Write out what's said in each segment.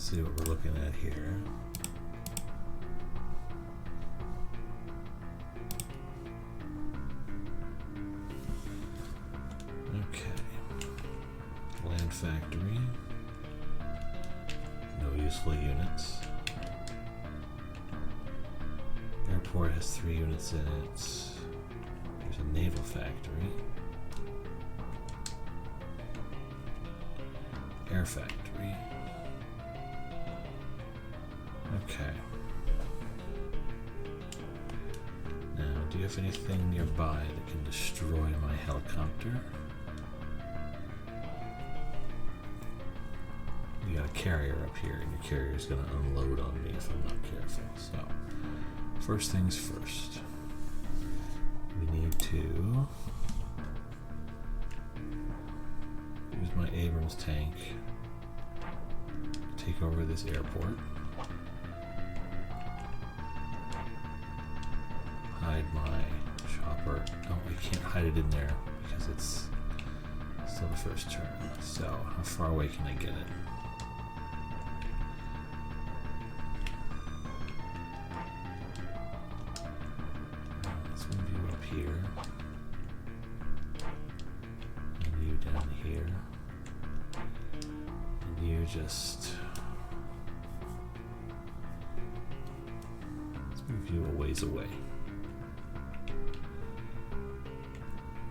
see what we're looking at here. Okay. Land factory. No useful units. Airport has 3 units in it. There's a naval factory. Air factory. Okay. Now, do you have anything nearby that can destroy my helicopter? You got a carrier up here, and your carrier is going to unload on me if I'm not careful. So, first things first. We need to use my Abrams tank to take over this airport. Hide my chopper. Oh, I can't hide it in there because it's still the first turn. So, how far away can I get it? Let's move you up here. And you down here. And you just... let's move you a ways away.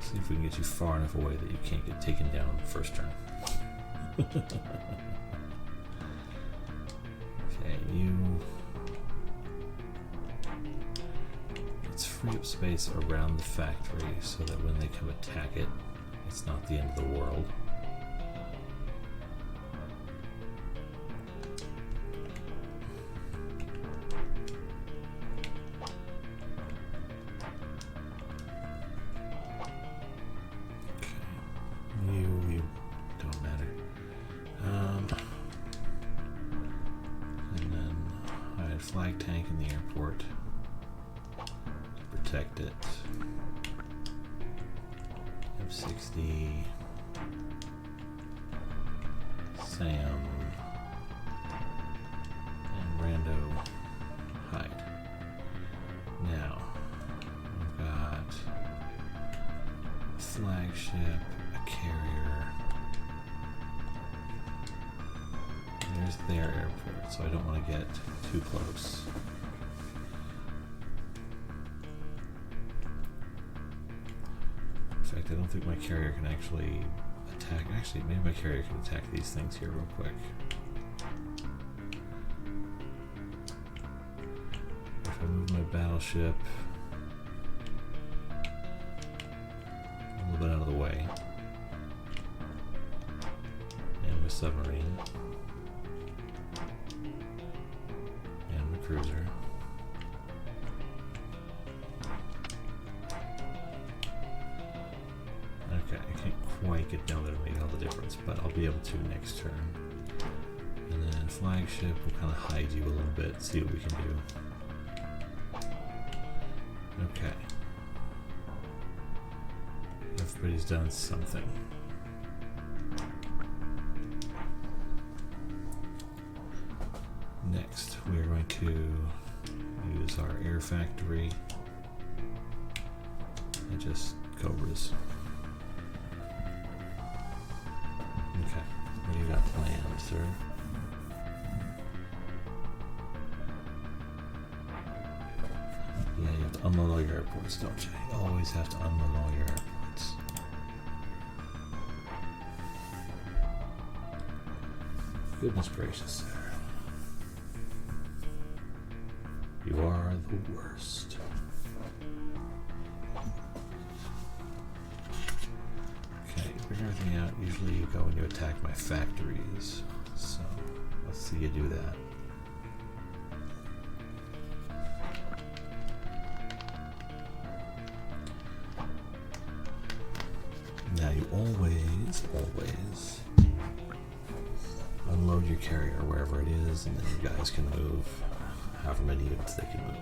See if we can get you far enough away that you can't get taken down the first turn. Okay, you... let's free up space around the factory so that when they come attack it, it's not the end of the world. You don't matter. And then I had flag tank in the airport to protect it. M60, Sam, and Rando hide. Now we've got a flagship, a carrier. There's their airport, so I don't want to get too close. In fact, I don't think my carrier can actually attack. Actually, maybe my carrier can attack these things here real quick. If I move my battleship a little bit out of the way, and my submarine, and my cruiser. Okay, I can't quite get down there to make all the difference, but I'll be able to next turn. And then flagship will kind of hide you a little bit, see what we can do. Okay. Everybody's done something. Next, we're going to use our air factory and just cobras. Okay, what do you got planned, sir? Yeah, you have to unload all your airports, don't you? You always have to unload all your airports. Goodness gracious, sir. You are the worst. Okay, bring everything out. Usually you go when you attack my factories. So, let's see you do that. Now you always unload your carrier wherever it is, and then you guys can move however many units they can move.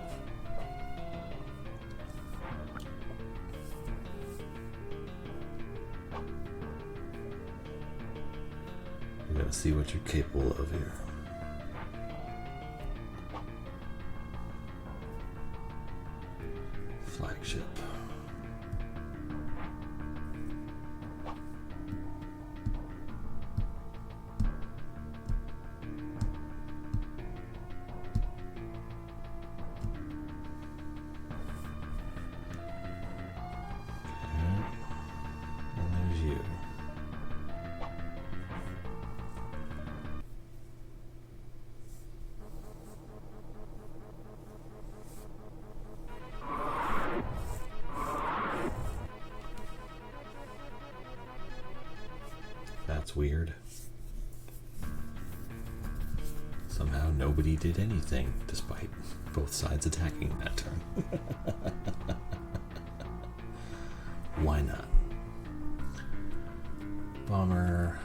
We gotta see what you're capable of here. flagship. That's weird. Somehow nobody did anything, despite both sides attacking that turn. Why not? Bomber.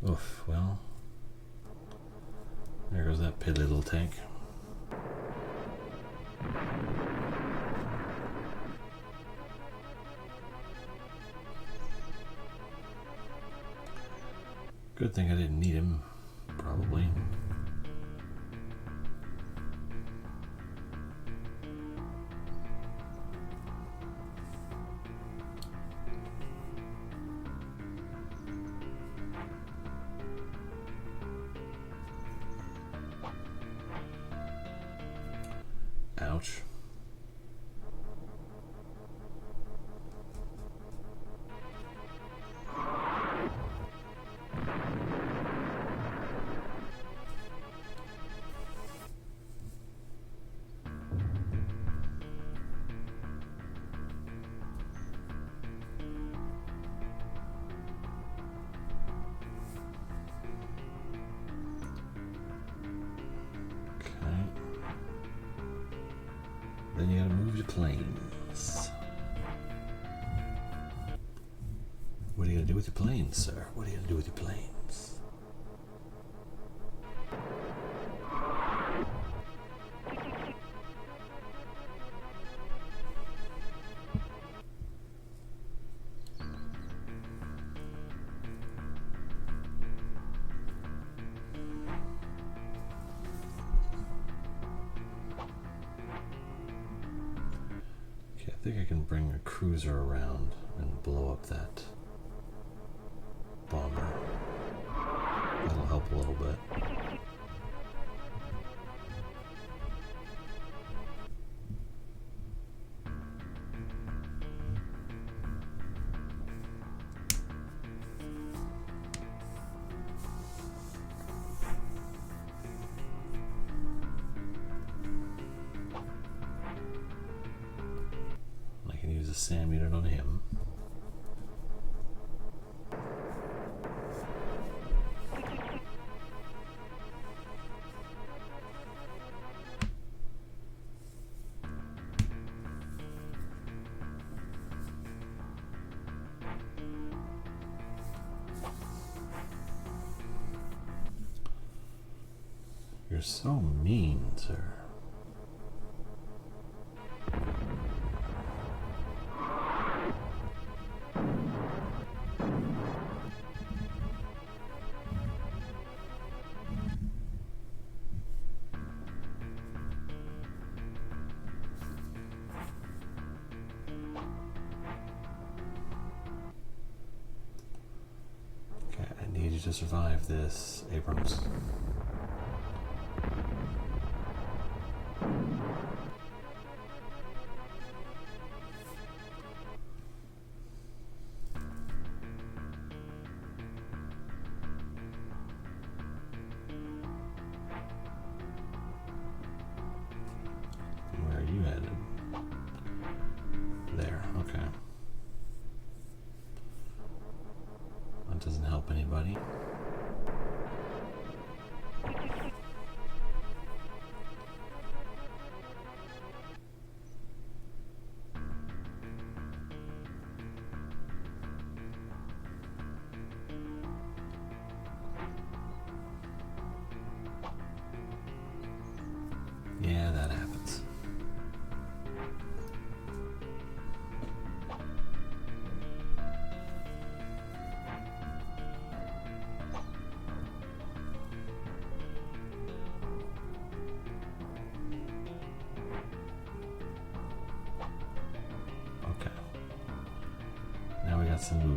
Oof, well. There goes that piddly little tank. Good thing I didn't need him, probably. Ouch. Then you gotta move your planes. What are you gonna do with your planes, sir? What are you gonna do with your planes? I think I can bring a cruiser around and blow up that bomber. That'll help a little bit. A SAM unit on him. You're so mean, sir. To survive this, Abrams. Where are you headed? There, okay. That doesn't help anybody.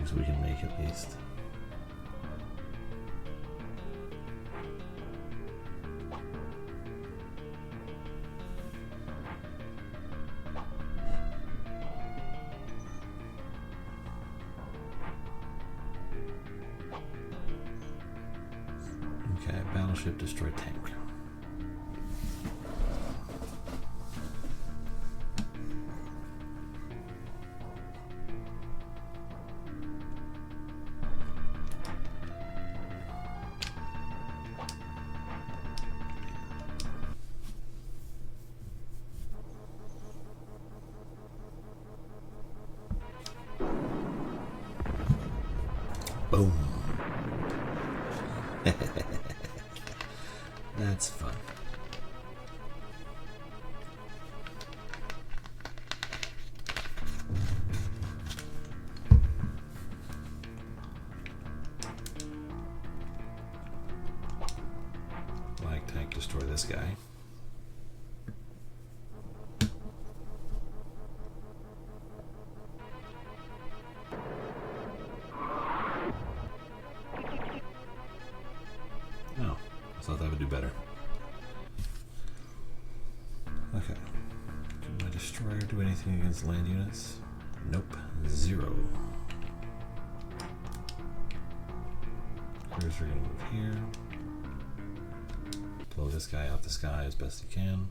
things we can make at least. Okay, battleship destroy tank. Boom. That's fun. Flag tank destroy this guy. Oh, I thought that would do better. Okay. Can my destroyer do anything against land units? Nope. 0. Cruiser gonna move here. Blow this guy out the sky as best he can.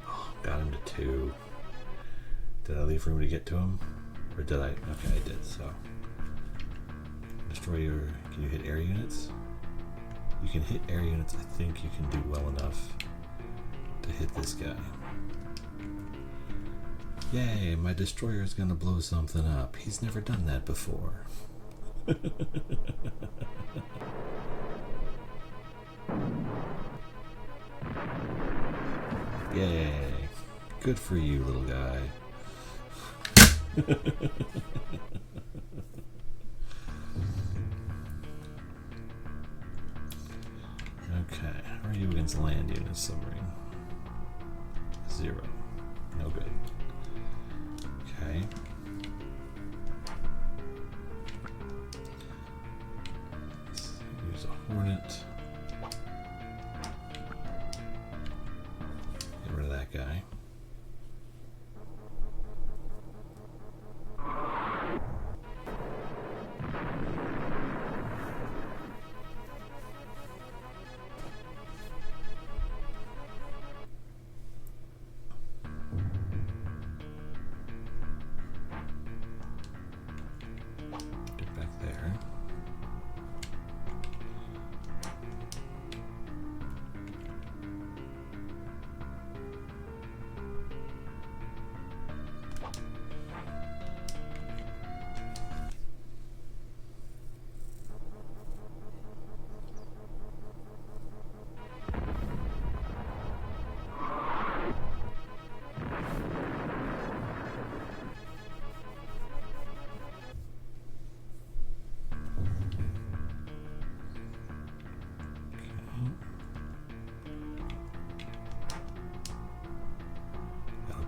Oh, got him to 2. Did I leave room to get to him? Or did I? Okay, I did, so. Destroy your... Can you hit air units? You can hit air units. I think you can do well enough to hit this guy. Yay, my destroyer is going to blow something up. He's never done that before. Yay. Good for you, little guy. Okay, how are you against land units, submarine? 0. No good. Okay. Let's use a Hornet. Get rid of that guy.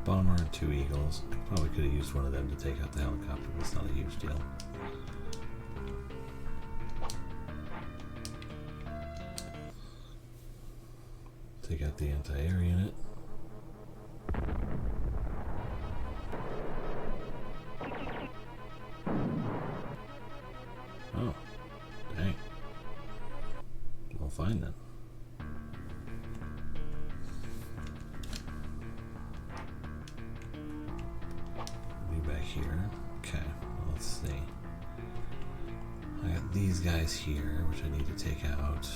Bomber and 2 Eagles. Probably could have used one of them to take out the helicopter, but it's not a huge deal. Take out the anti-air unit. Oh, dang. Well, fine then. Here. Okay, well, let's see. I got these guys here, which I need to take out.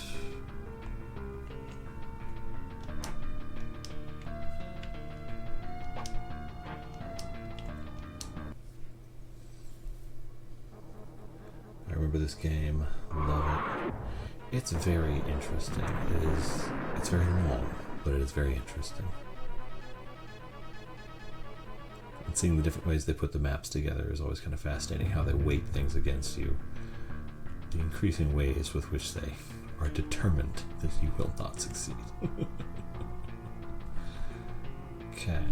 I remember this game, love it. It's very interesting. It's very long, but it is very interesting. And seeing the different ways they put the maps together is always kind of fascinating, how they weight things against you. the increasing ways with which they are determined that you will not succeed. Okay,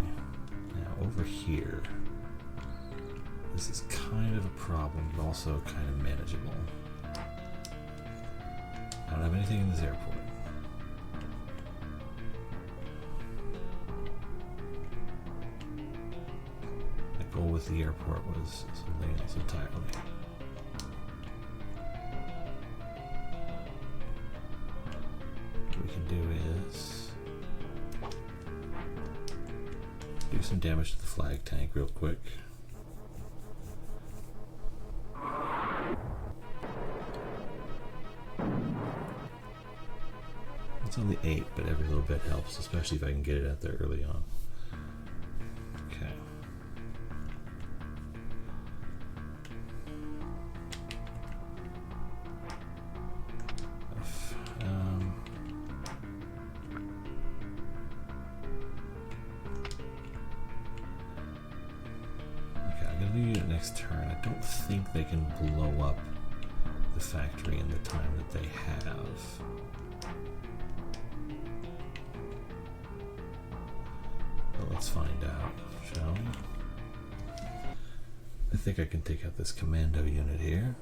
now over here, this is kind of a problem, but also kind of manageable. I don't have anything in this airport. My goal with the airport was something else entirely. What we can do is do some damage to the flag tank real quick. It's only 8, but every little bit helps, especially if I can get it out there early on. Okay. Okay, I'm gonna need it next turn. I don't think they can blow up the factory in the time that they have. Let's find out, shall we? I think I can take out this commando unit here.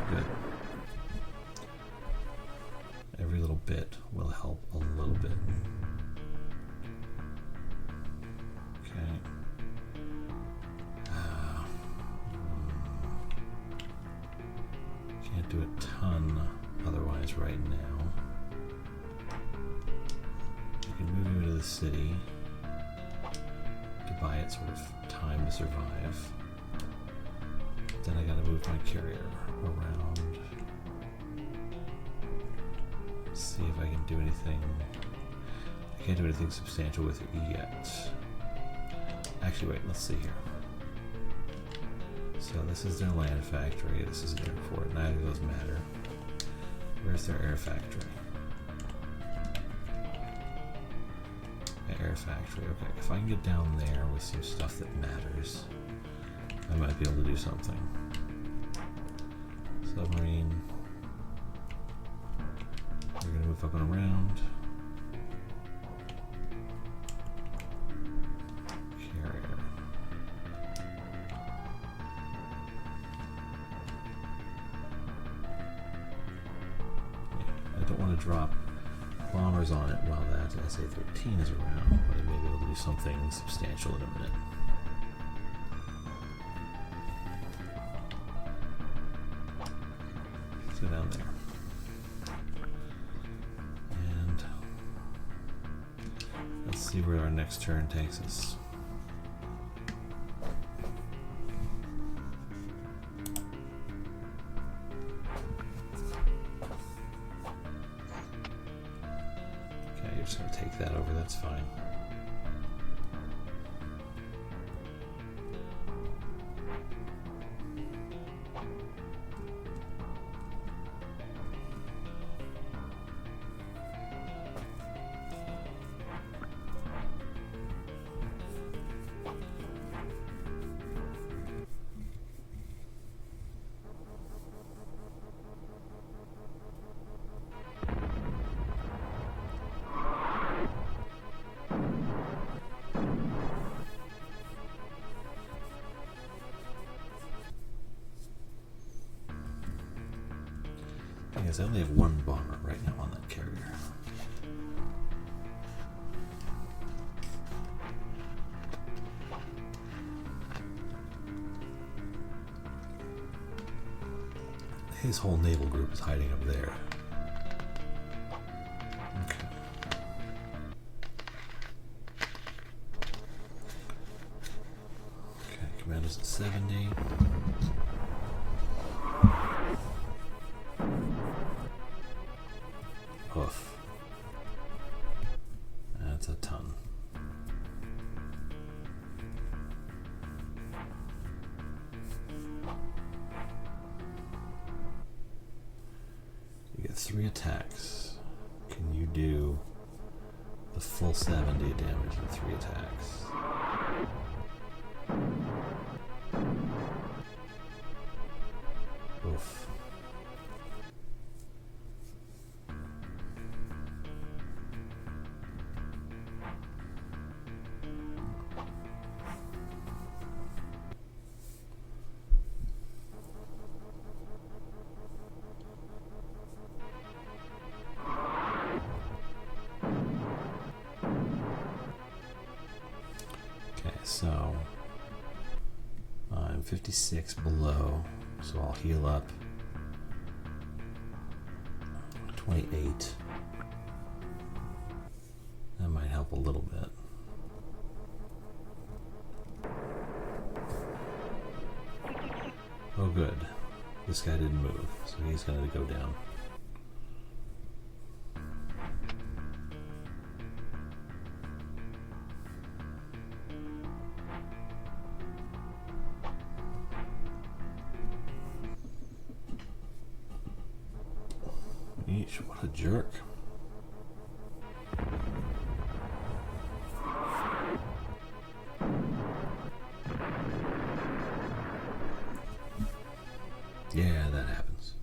Good. Every little bit will help a little bit. Okay. Can't do a ton otherwise right now. I can move you into the city to buy it sort of time to survive. Then I gotta move my carrier around. See if I can do anything. I can't do anything substantial with it yet. Actually, wait, let's see here. So this is their land factory, this is an airport, neither of those matter. Where's their air factory? Air factory, okay. If I can get down there with some stuff that matters, I might be able to do something. Submarine. We're gonna move up and around. Carrier. I don't want to drop bombers on it while that SA-13 is around, but I may be able to do something substantial in a minute. Let's go down there. And let's see where our next turn takes us. Just gonna take that over, that's fine. I only have one bomber right now on that carrier. His whole naval group is hiding up there. Okay. Okay, commando's at 70. Oof. That's a ton. You get 3 attacks. Can you do the full 70 damage in 3 attacks. Oof. So I'm 56 below, so I'll heal up 28. That might help a little bit. Oh good, this guy didn't move, so he's going to go down. Eesh, what a jerk. Yeah, that happens.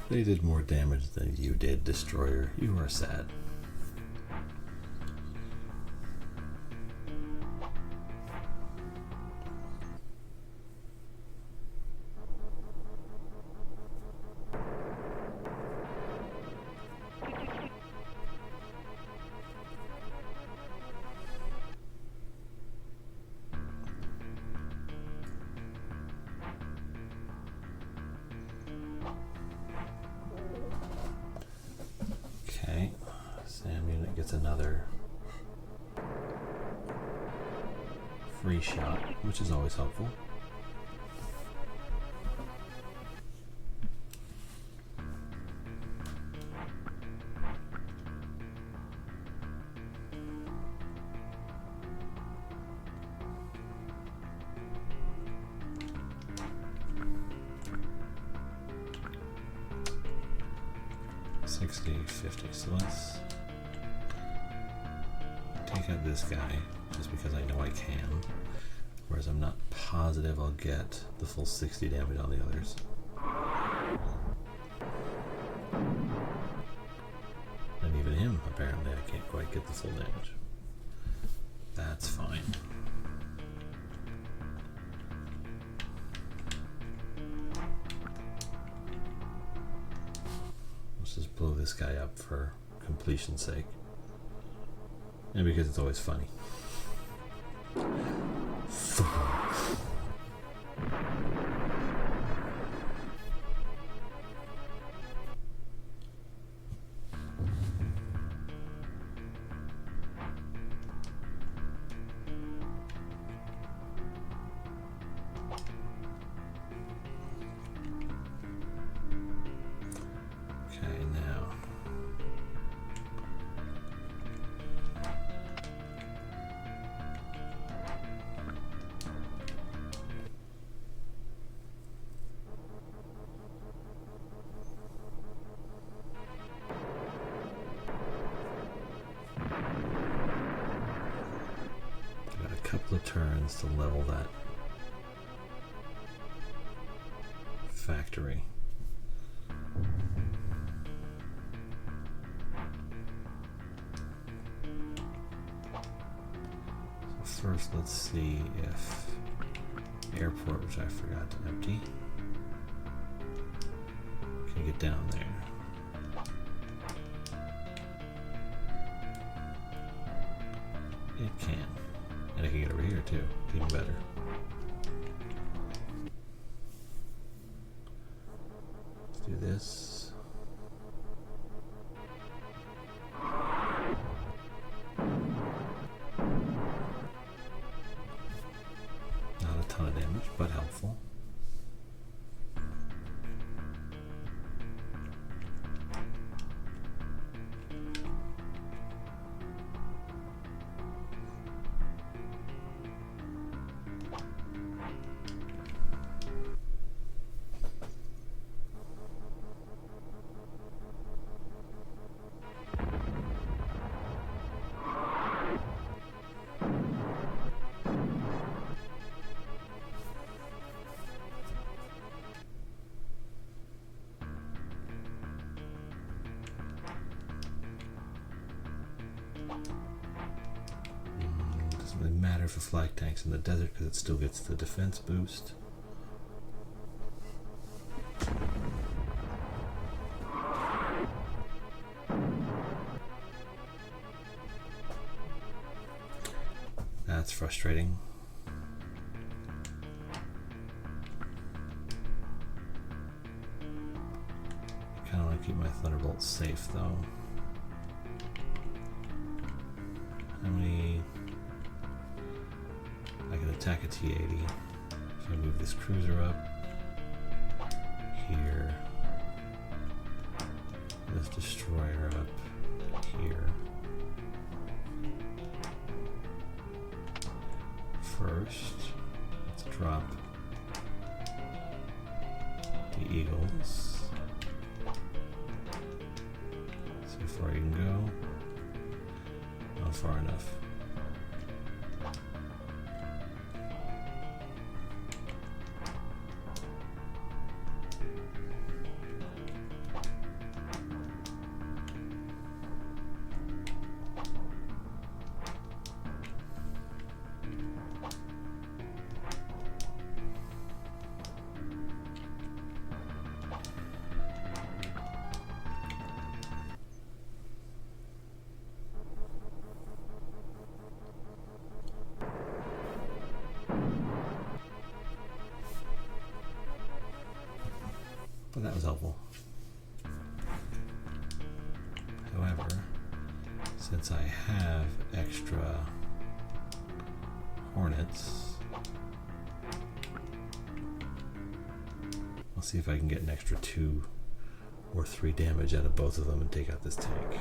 They did more damage than you did, Destroyer. You are sad. Okay, Sam unit gets another free shot, which is always helpful. So let's take out this guy just because I know I can, whereas I'm not positive I'll get the full 60 damage on the others. And even him, apparently I can't quite get the full damage. That's fine. Just blow this guy up for completion's sake, and because it's always funny. Couple of turns to level that factory. first, let's see if airport, which I forgot to empty, can get down there. It can. And I can get over here too, even better. Let's do this. Not a ton of damage, but helpful. Doesn't really matter for flag tanks in the desert because it still gets the defense boost. That's frustrating. I kind of want to keep my Thunderbolts safe though. How many? I can attack a T-80. So I move this cruiser up here. This destroyer up here. First, let's drop the Eagles. See how far you can go. Not far enough. But that was helpful. However, since I have extra Hornets, I'll see if I can get an extra 2 or 3 damage out of both of them and take out this tank.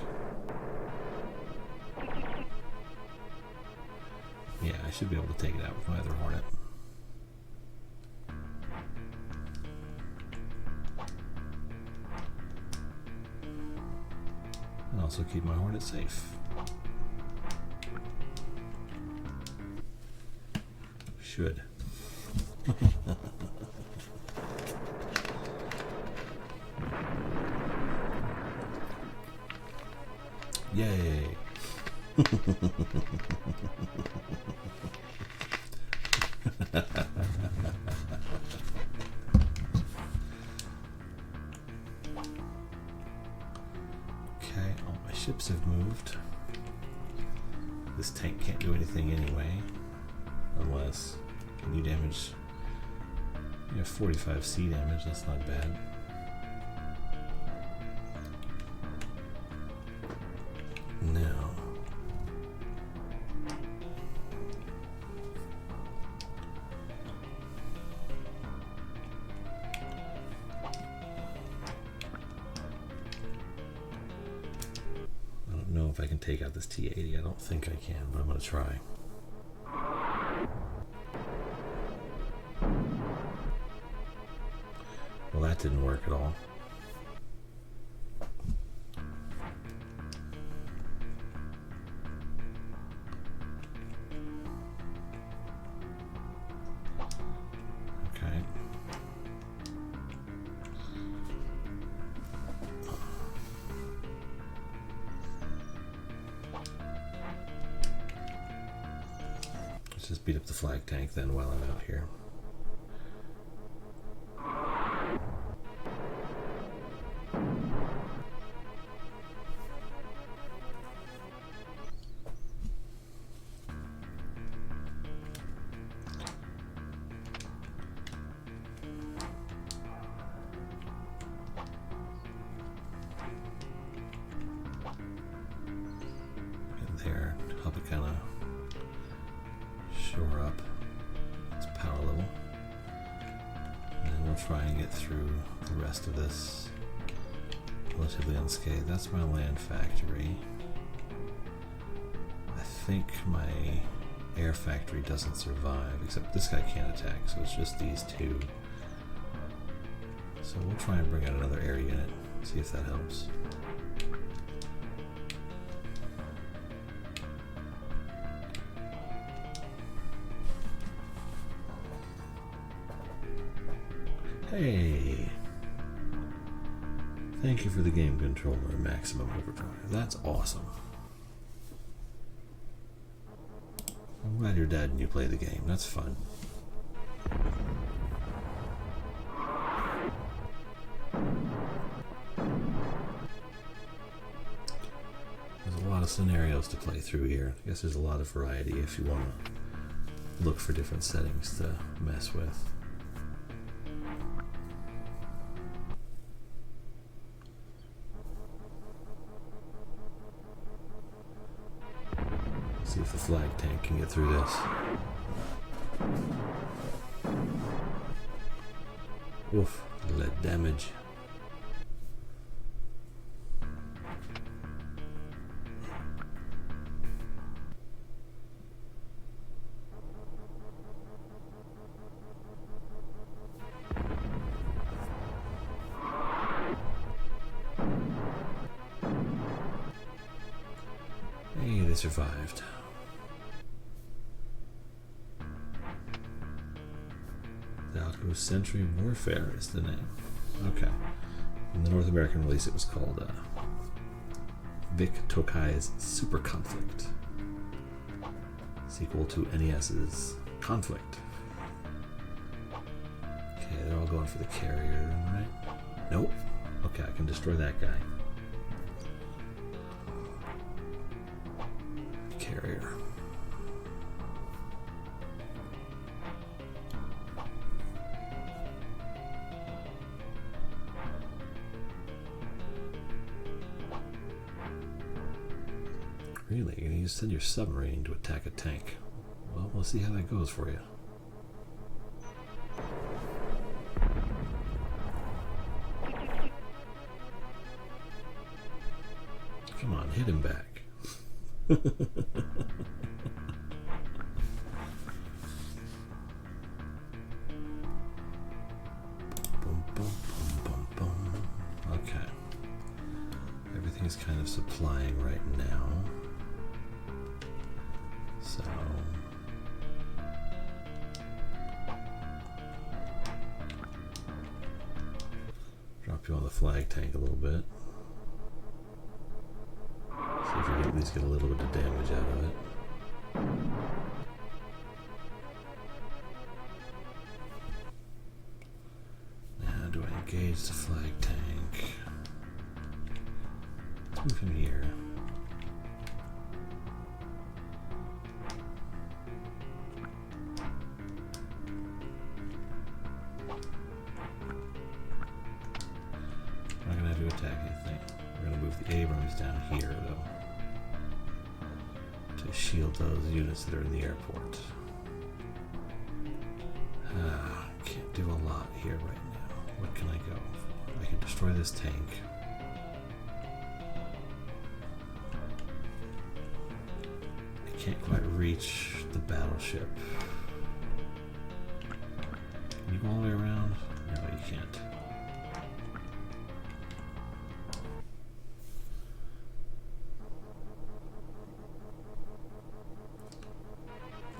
Yeah, I should be able to take it out with my other Hornet. And also keep my Hornet safe. Should. Yay! Ships have moved. This tank can't do anything anyway, unless you damage. You have 45 C damage, that's not bad. Now, if I can take out this T-80. I don't think I can, but I'm going to try. Well, that didn't work at all. just beat up the flag tank then while I'm out here. There, help it kind of shore up its power level. And then we'll try and get through the rest of this relatively unscathed. That's my land factory. I think my air factory doesn't survive, except this guy can't attack, so it's just these two. So we'll try and bring out another air unit, see if that helps. Hey! Thank you for the game controller maximum overdrive. That's awesome. I'm glad your dad and you play the game. That's fun. There's a lot of scenarios to play through here. I guess there's a lot of variety if you want to look for different settings to mess with. See if the flag tank can get through this. Oof, lead damage. Hey, they survived. Outpost Century Warfare is the name. Okay. In the North American release, it was called Vic Tokai's Super Conflict, sequel to NES's Conflict. Okay, they're all going for the carrier, right? Nope. Okay, I can destroy that guy. Carrier. Really? You're going to send your submarine to attack a tank? Well, we'll see how that goes for you. Come on, hit him back. Boom, boom, boom, boom, boom. Okay. Everything's kind of supplying right now. So drop you on the flag tank a little bit. See if you can at least get a little bit of damage out of it. Now do I engage the flag tank? Let's move him here. Attack anything. We're going to move the Abrams down here, though, to shield those units that are in the airport. Can't do a lot here right now. What can I go for? I can destroy this tank. I can't quite reach the battleship. Can you go all the way around? No, you can't.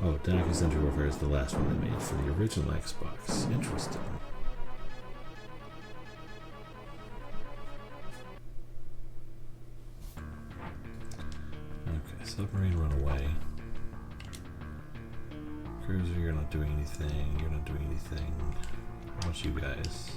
Oh, Dynamic Century Warfare is the last one they made for the original Xbox. Interesting. Okay, submarine run away. Cruiser, you're not doing anything. You're not doing anything. How about you guys?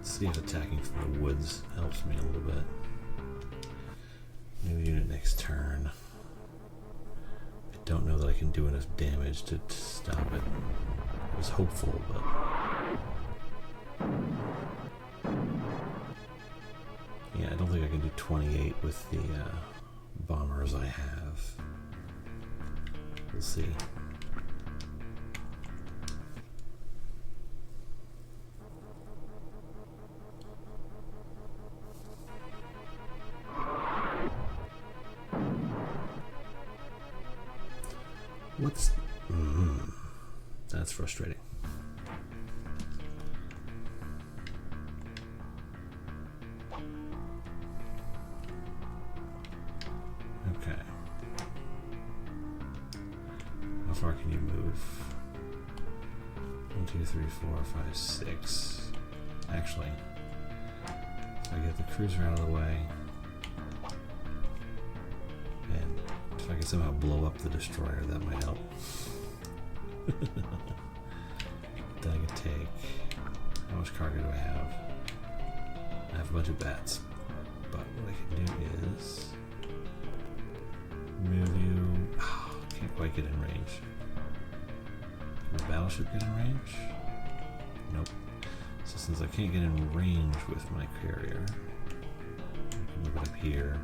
See if attacking from the woods helps me a little bit. New unit next turn. I don't know that I can do enough damage to stop it. I was hopeful, but... yeah, I don't think I can do 28 with the bombers I have. We'll see. What's... that's frustrating. Okay. How far can you move? 1, 2, 3, 4, 5, 6. Actually, if I get the cruiser out of the way, and if I can somehow blow up the destroyer, that might help. Then I can take... how much cargo do I have? I have a bunch of bats. But what I can do is... move you... oh, can't quite get in range. Can the battleship get in range? Nope. So since I can't get in range with my carrier, I can move it up here.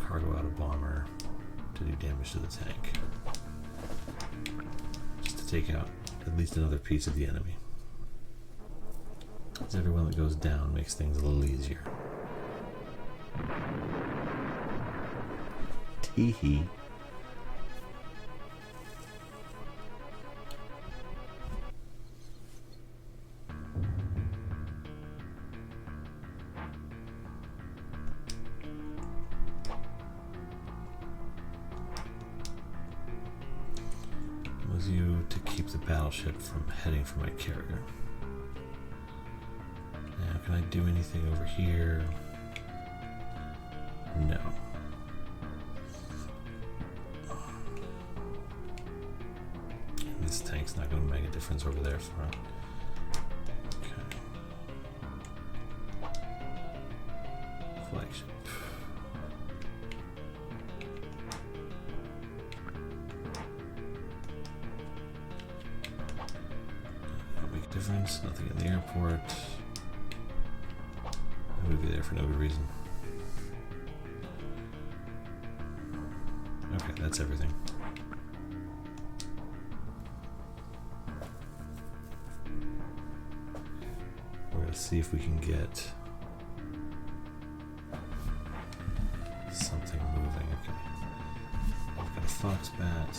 Cargo out a bomber to do damage to the tank. Just to take out at least another piece of the enemy. Because everyone that goes down makes things a little easier. Tee-hee. You to keep the battleship from heading for my carrier. Now, can I do anything over here? No. And this tank's not going to make a difference over there for it. Okay. Flagship. Difference, nothing in the airport. I move you there for no good reason. Okay, that's everything. We're gonna see if we can get something moving. Okay. I've got a fox bat.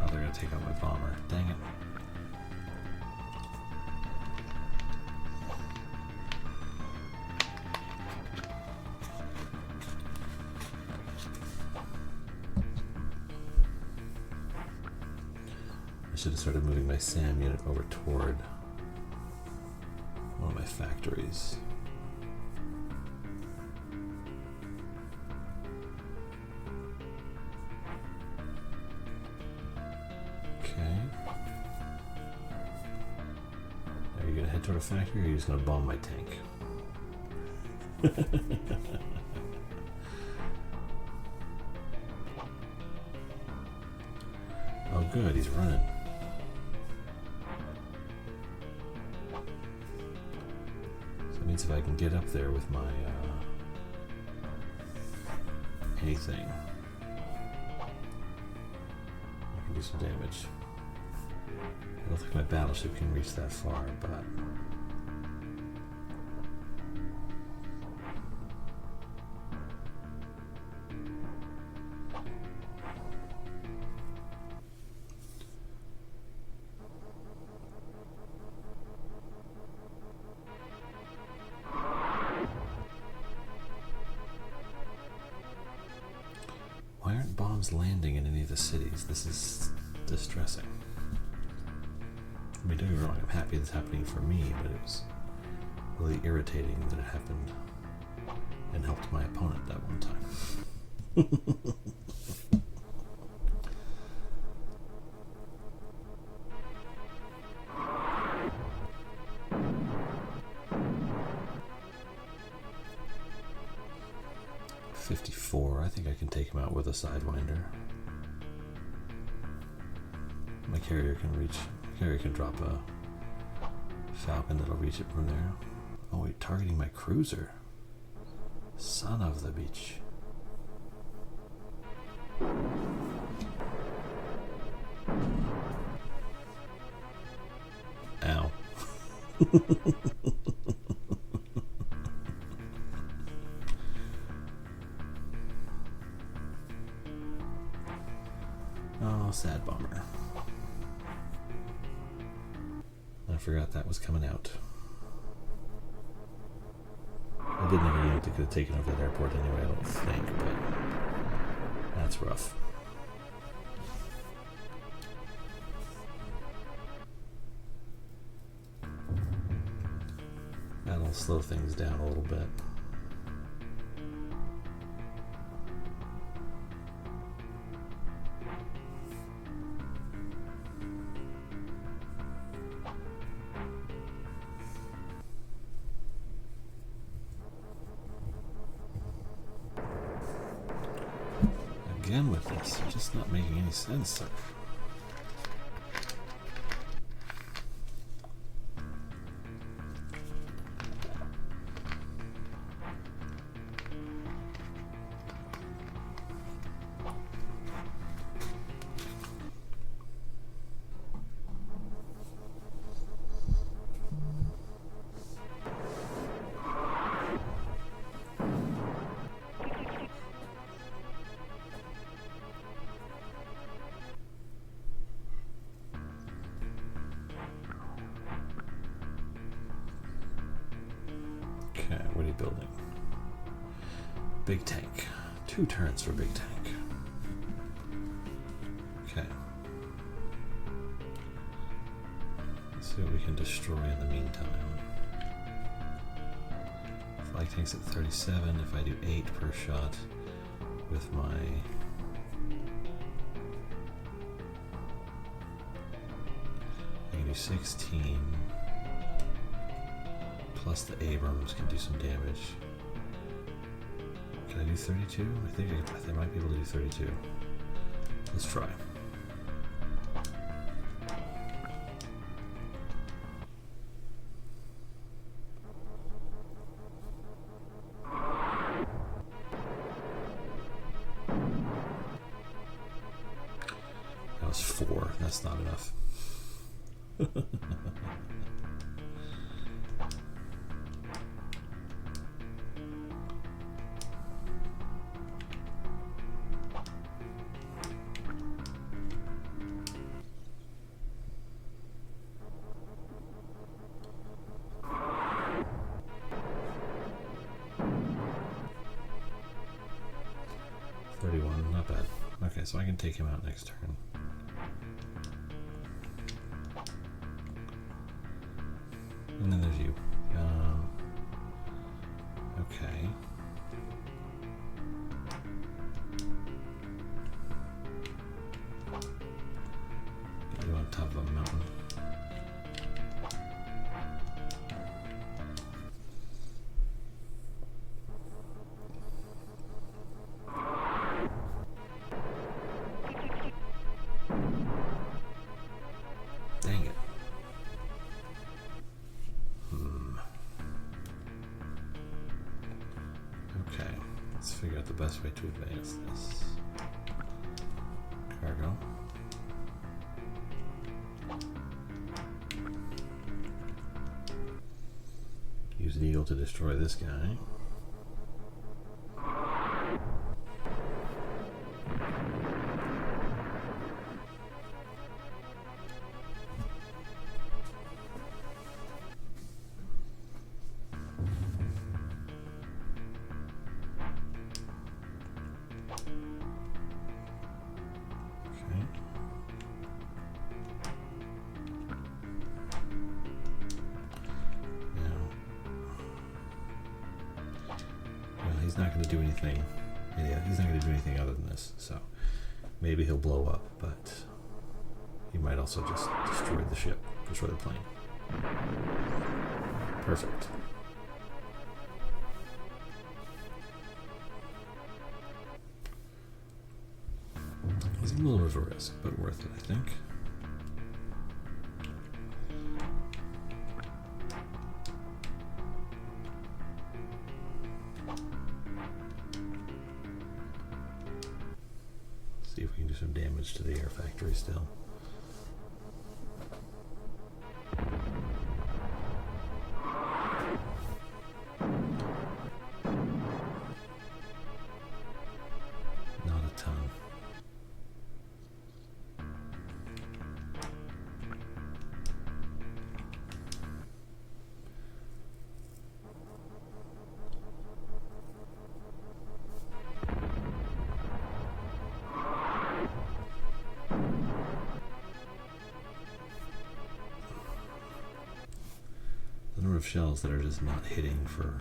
They're gonna take out my bomber. Dang it. I should have started moving my SAM unit over toward one of my factories. Toward a factory, or are you just going to bomb my tank? Oh good, he's running. So that means if I can get up there with my anything, I can do some damage. I don't think my battleship can reach that far, but bombs landing in any of the cities. This is distressing. I mean, don't get me wrong, I'm happy it's happening for me, but it was really irritating that it happened and helped my opponent that one time. 54. I think I can take him out with a Sidewinder. My carrier can drop a Falcon that'll reach it from there. Oh wait, targeting my cruiser. Son of the beach. Ow. Oh, sad bummer. I forgot that was coming out. I didn't have a unit that could have taken over that airport anyway, I don't think, but that's rough. That'll slow things down a little bit. Again with this, you're just not making any sense. Okay, what are you building? Big tank. 2 turns for big tank. Okay. Let's see what we can destroy in the meantime. Flag tank's at 37. If I do 8 per shot with my... I can do 16. Plus the Abrams can do some damage. Can I do 32? I think I might be able to do 32. Let's try. That was 4. That's not enough. Not bad. Okay, so I can take him out next turn. And then there's you. Okay. Get you on top of a mountain. Dang it. Okay, let's figure out the best way to advance this. Cargo. Use an eagle to destroy this guy. he's not going to do anything. Yeah, he's not going to do anything other than this. So maybe he'll blow up, but he might also just destroy the ship, destroy the plane. Perfect. It's a little bit of a risk, but worth it, I think. See if we can do some damage to the air factory still. Not a ton. The number of shells that are just not hitting for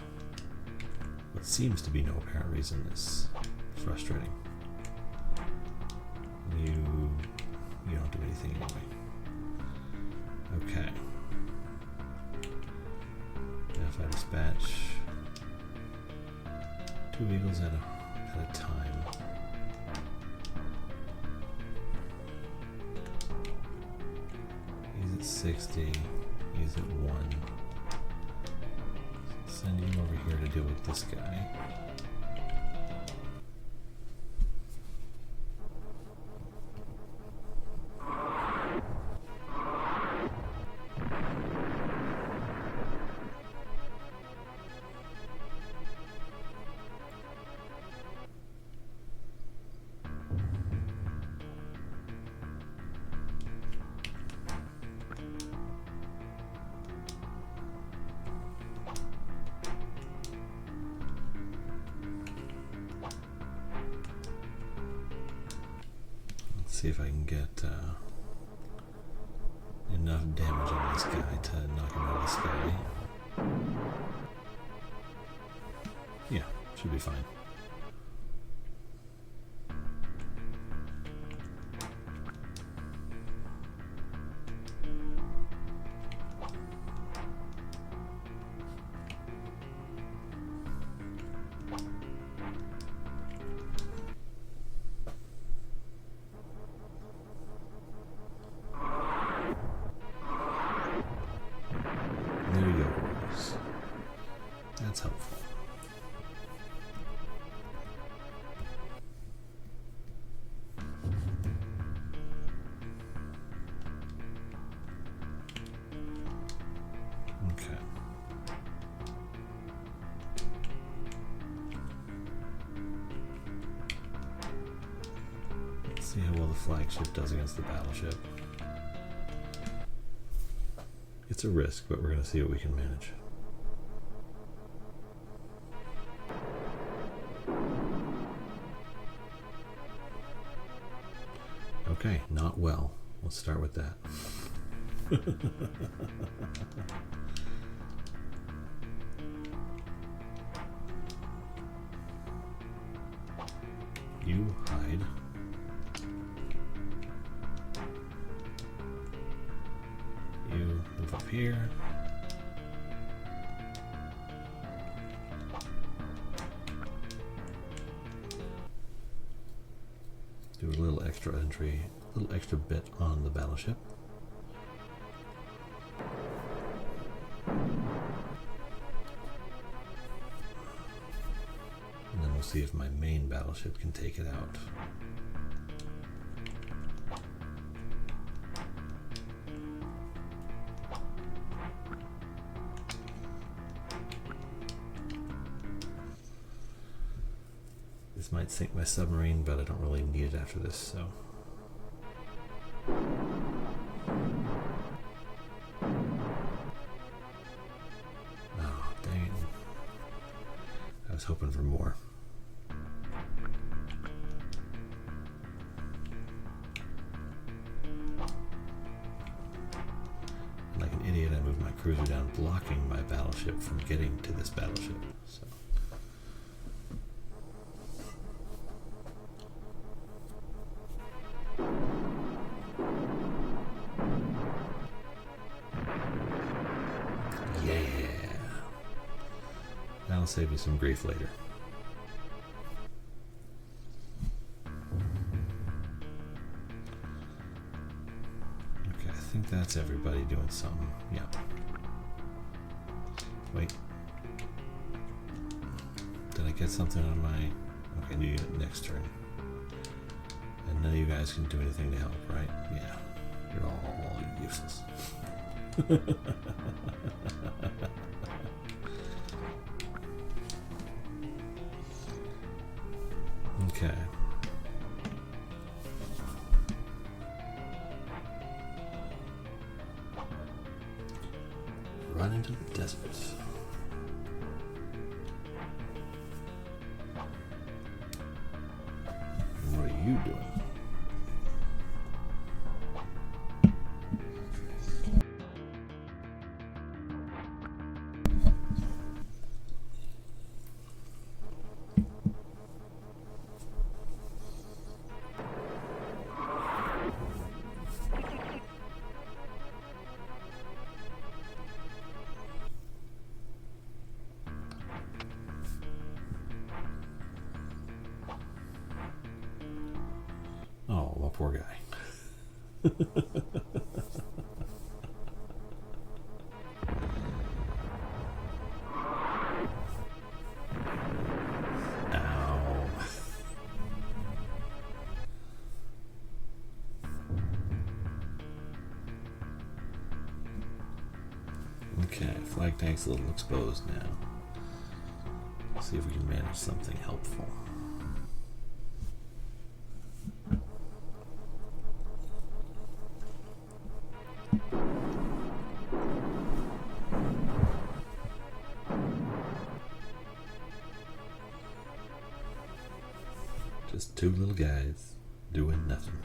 what seems to be no apparent reason is frustrating. You don't do anything anyway. Okay. Now if I dispatch 2 eagles at a time. He's at 60. He's at 1. Send you over here to deal with this guy. See if I can get enough damage on this guy to knock him out of the sky. Yeah, should be fine. There he goes. That's helpful. Okay. Let's see how well the flagship does against the battleship. It's a risk, but we're going to see what we can manage. Okay, not well. Let's start with that. You hide. You move up here. Do a little extra entry, a little extra bit on the battleship. And then we'll see if my main battleship can take it out. This might sink my submarine, but I don't really need it after this, so. Oh, dang. I was hoping for more. Like an idiot, I moved my cruiser down, blocking my battleship from getting to this battleship, so. I'll save you some grief later. Okay, I think that's everybody doing something. Yeah. Wait. Did I get something on my... Okay, new unit next turn. And none of you guys can do anything to help, right? Yeah. You're all useless. Okay. Run into the desert. What are you doing? Oh, well, poor guy. Ow. Okay, flag tank's a little exposed now. Let's see if we can manage something helpful. Just two little guys doing nothing.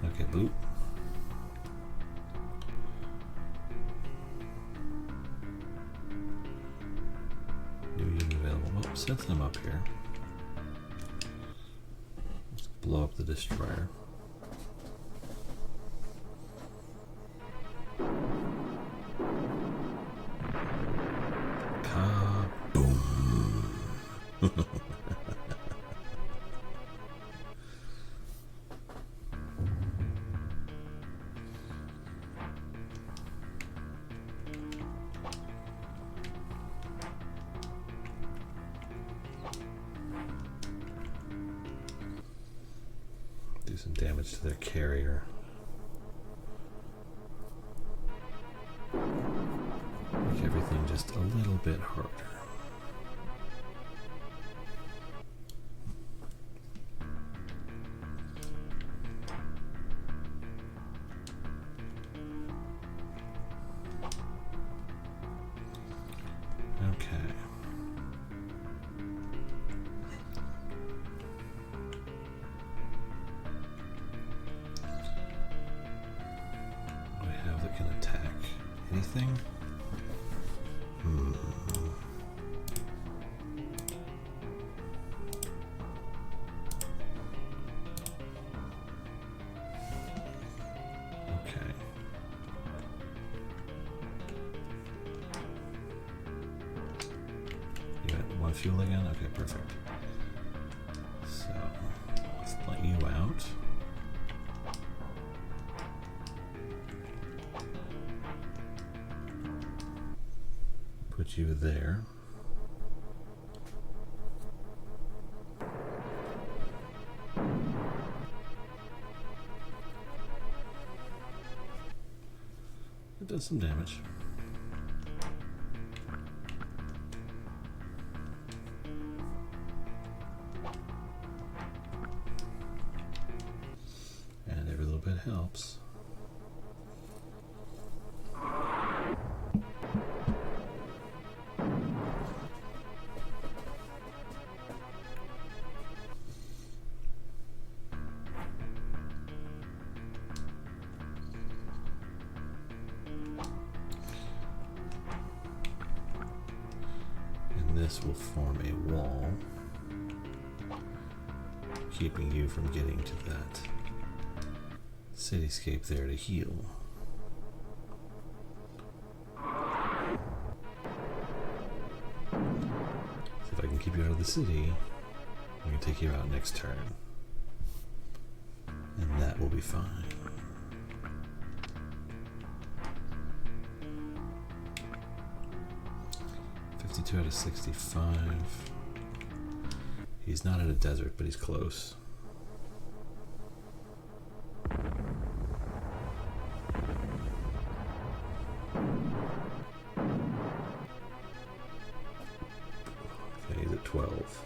Okay, boot. New unit available. Well, since I'm up here, let's blow up the destroyer. Do some damage to their carrier. Make everything just a little bit harder. Okay. That can attack anything? Okay. You got one fuel again? Okay, perfect. So, let's let you out. Put you there. It does some damage. And every little bit helps. This will form a wall, keeping you from getting to that cityscape there to heal. keep you out of the city. We can take you out next turn. And that will be fine. $52 out of 65. He's not in a desert, but he's close. Okay, he's at 12.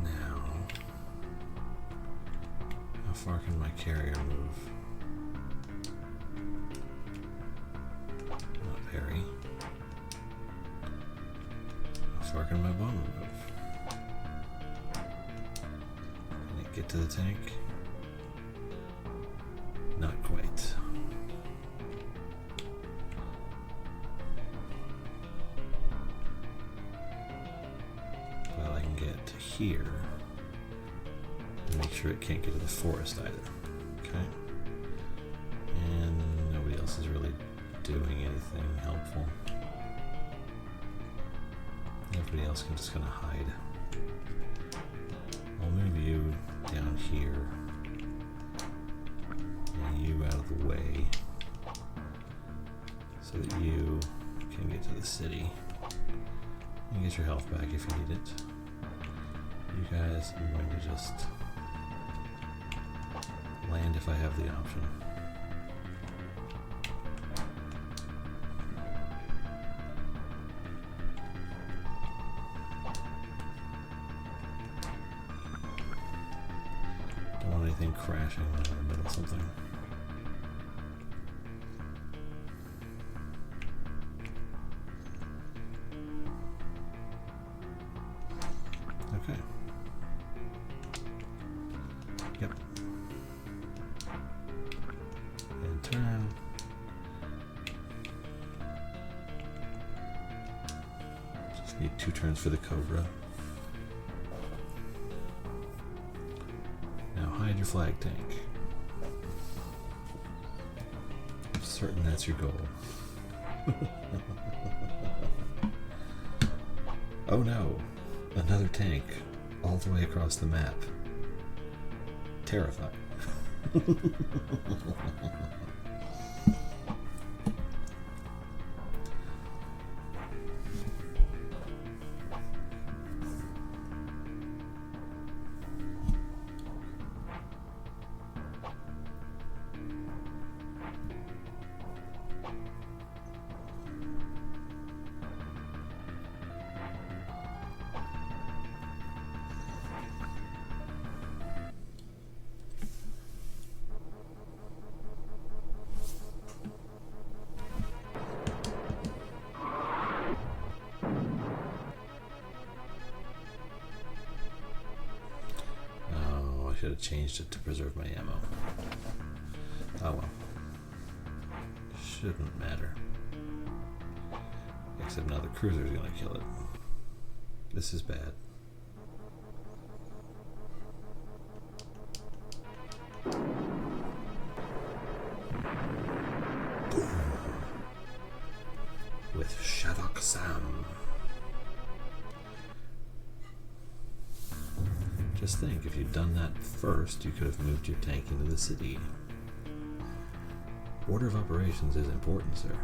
Now, how far can my carrier move? Not very. How far can my bomber move? Can it get to the tank? Not quite. But I can get to here and make sure it can't get to the forest either. Okay? And nobody else is really doing anything helpful. Everybody else can just kind of hide. I'll move you down here and you out of the way so that you can get to the city and get your health back if you need it. You guys, I'm going to just land if I have the option. Don't want anything crashing in the middle of something. Okay. Yep. And turn. Just need 2 turns for the Cobra. Now hide your flag tank. I'm certain that's your goal. Oh no! Another tank all the way across the map. Terrifying. Should have changed it to preserve my ammo. Oh well. Shouldn't matter. Except now the cruiser's gonna kill it. This is bad. Boom. With Shavok Sam. Just think, if you'd done that first, you could have moved your tank into the city. Order of operations is important, sir.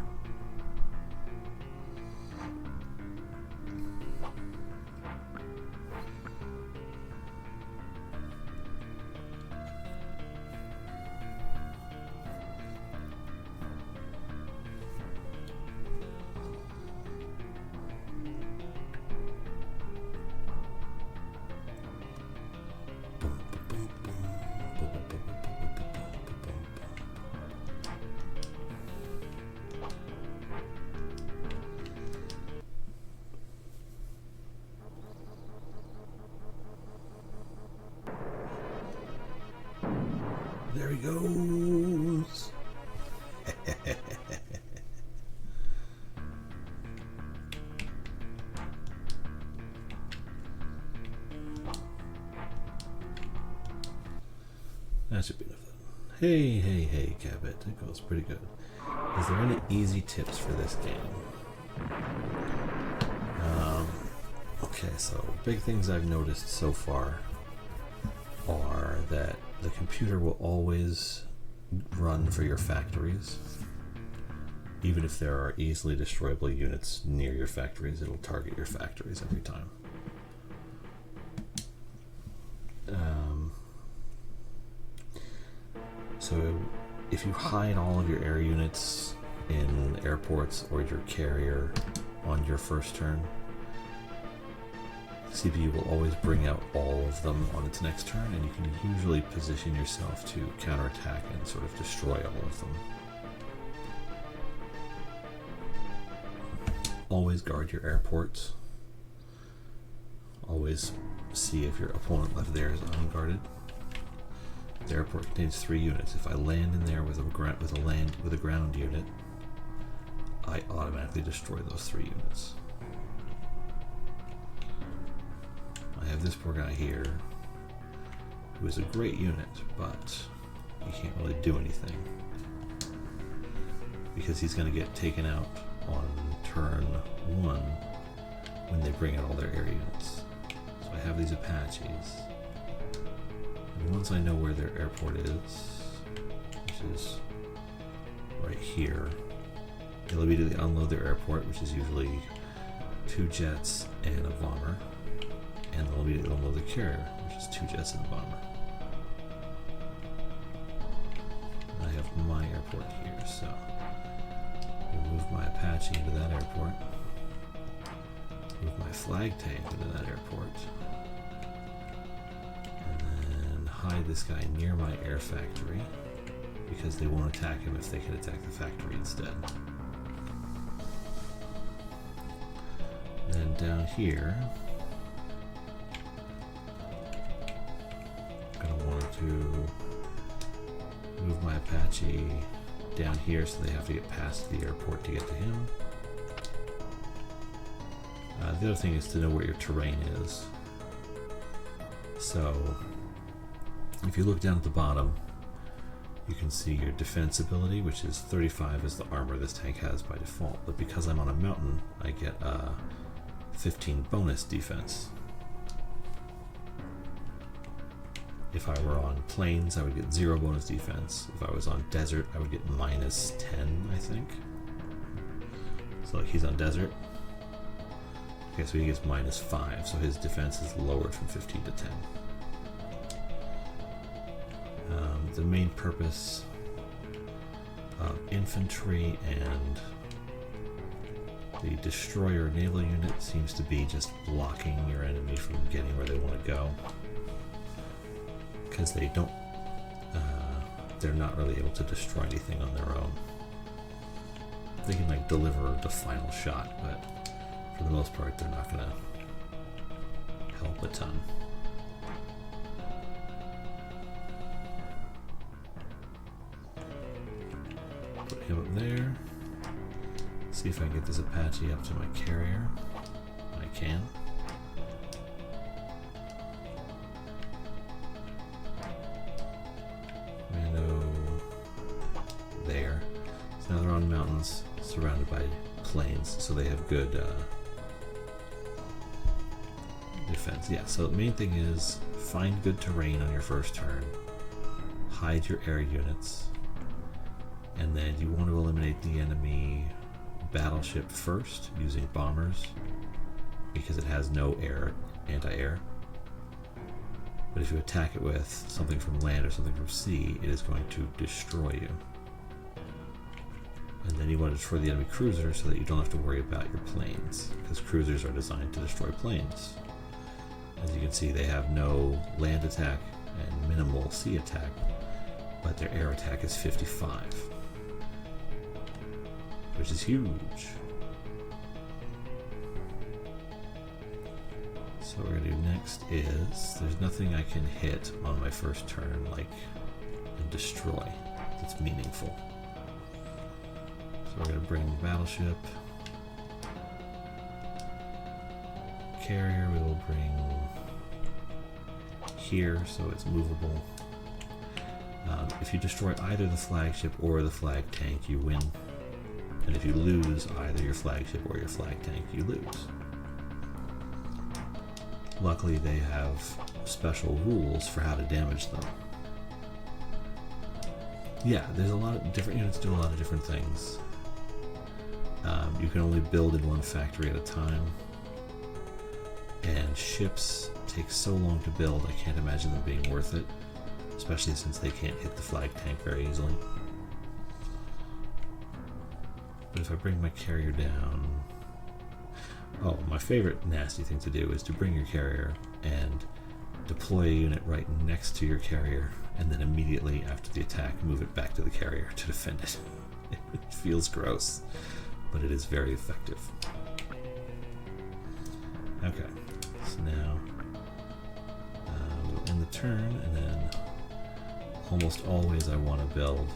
There he goes. That should be enough. Hey, Cabot. It goes pretty good. Is there any easy tips for this game? Okay, so big things I've noticed so far are that the computer will always run for your factories. Even if there are easily destroyable units near your factories, it'll target your factories every time. So if you hide all of your air units in airports or your carrier on your first turn, the CPU will always bring out all of them on its next turn, and you can usually position yourself to counterattack and sort of destroy all of them. Always guard your airports. Always see if your opponent left there is unguarded. The airport contains 3 units. If I land in there with a ground unit, I automatically destroy those 3 units. I have this poor guy here, who is a great unit, but he can't really do anything because he's going to get taken out on turn 1 when they bring out all their air units. So I have these Apaches, and once I know where their airport is, which is right here, they'll immediately unload their airport, which is usually 2 jets and a bomber, and they'll immediately unload the carrier, which is 2 jets and a bomber. And I have my airport here, so I'll move my Apache into that airport, move my flag tank into that airport, and then hide this guy near my air factory, because they won't attack him if they can attack the factory instead. Then down here, I'm going to want to move my Apache down here so they have to get past the airport to get to him. The other thing is to know where your terrain is. So if you look down at the bottom, you can see your defense ability, which is 35 is the armor this tank has by default, but because I'm on a mountain, I get 15 bonus defense. If I were on plains, I would get 0 bonus defense. If I was on desert, I would get minus 10, I think. So like he's on desert. Okay, so he gets minus 5, so his defense is lowered from 15 to 10. The main purpose of infantry and the destroyer naval unit seems to be just blocking your enemy from getting where they want to go, because they don't they're not really able to destroy anything on their own. They can like deliver the final shot, but for the most part they're not gonna help a ton. Put him up there. See if I can get this Apache up to my carrier. I can. Mando there. So now they're on mountains surrounded by plains, so they have good defense. Yeah, so the main thing is find good terrain on your first turn, hide your air units, and then you want to eliminate the enemy battleship first using bombers because it has no air, anti-air. But if you attack it with something from land or something from sea, it is going to destroy you. And then you want to destroy the enemy cruiser so that you don't have to worry about your planes, because cruisers are designed to destroy planes. As you can see, they have no land attack and minimal sea attack, but their air attack is 55. Which is huge. So what we're gonna do next is, there's nothing I can hit on my first turn, like, and destroy, that's meaningful. So we're gonna bring the battleship. Carrier we will bring here, so it's movable. If you destroy either the flagship or the flag tank, you win. And if you lose either your flagship or your flag tank, you lose. Luckily, they have special rules for how to damage them. Yeah, there's a lot of different units do a lot of different things. You can only build in one factory at a time. And ships take so long to build, I can't imagine them being worth it. Especially since they can't hit the flag tank very easily. But if I bring my carrier down... Oh, my favorite nasty thing to do is to bring your carrier and deploy a unit right next to your carrier, and then immediately after the attack move it back to the carrier to defend it. It feels gross, but it is very effective. Okay, so now we'll end the turn, and then almost always I want to build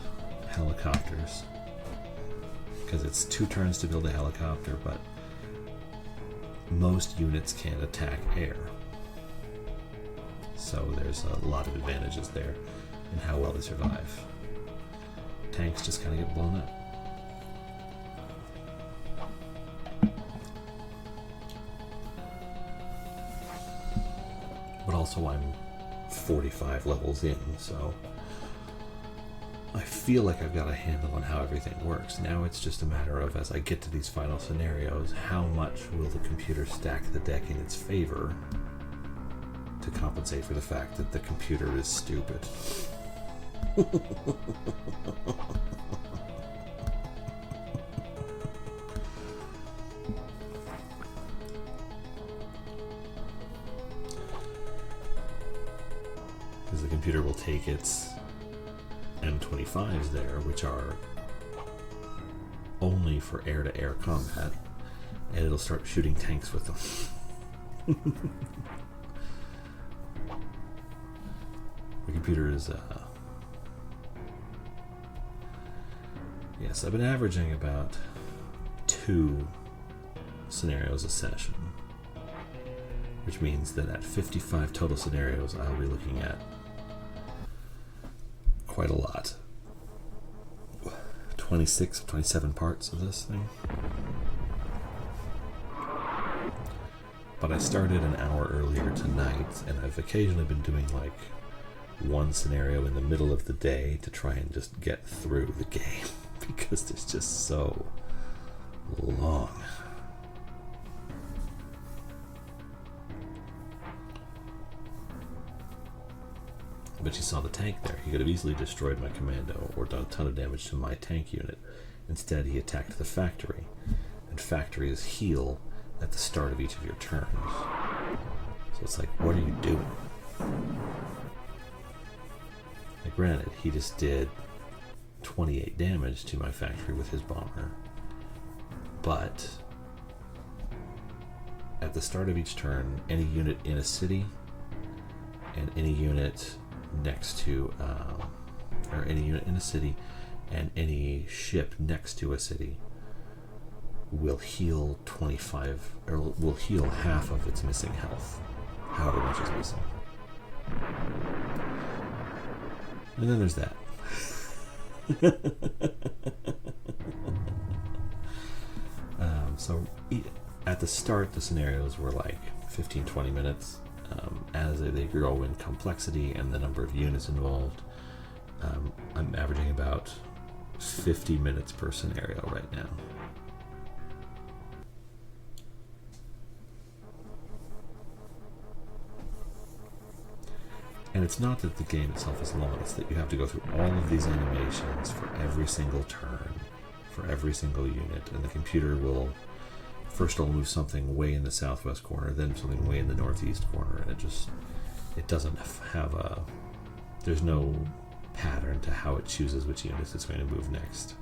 helicopters, because it's 2 turns to build a helicopter, but most units can't attack air. So there's a lot of advantages there in how well they survive. Tanks just kind of get blown up. But also I'm 45 levels in, so I feel like I've got a handle on how everything works. Now it's just a matter of, as I get to these final scenarios, how much will the computer stack the deck in its favor to compensate for the fact that the computer is stupid. Because the computer will take its M25s there, which are only for air-to-air combat, and it'll start shooting tanks with them. The computer is, yes, I've been averaging about 2 scenarios a session, which means that at 55 total scenarios, I'll be looking at quite a lot. 26, 27 parts of this thing. But I started an hour earlier tonight, and I've occasionally been doing like 1 scenario in the middle of the day to try and just get through the game, because it's just so long. But you saw the tank there. He could have easily destroyed my commando or done a ton of damage to my tank unit. Instead, he attacked the factory, and factories heal at the start of each of your turns. So it's like, what are you doing? Now, granted, he just did 28 damage to my factory with his bomber, but at the start of each turn, any unit in a city and any unit next to, or any unit in a city and any ship next to a city will heal 25, or will heal half of its missing health, however much is missing. And then there's that. So at the start, the scenarios were like 15-20 minutes. As they grow in complexity and the number of units involved, I'm averaging about 50 minutes per scenario right now. And it's not that the game itself is long, it's that you have to go through all of these animations for every single turn, for every single unit, and the computer will first it'll move something way in the southwest corner, then something way in the northeast corner, and it doesn't have a, there's no pattern to how it chooses which units it's going to move next.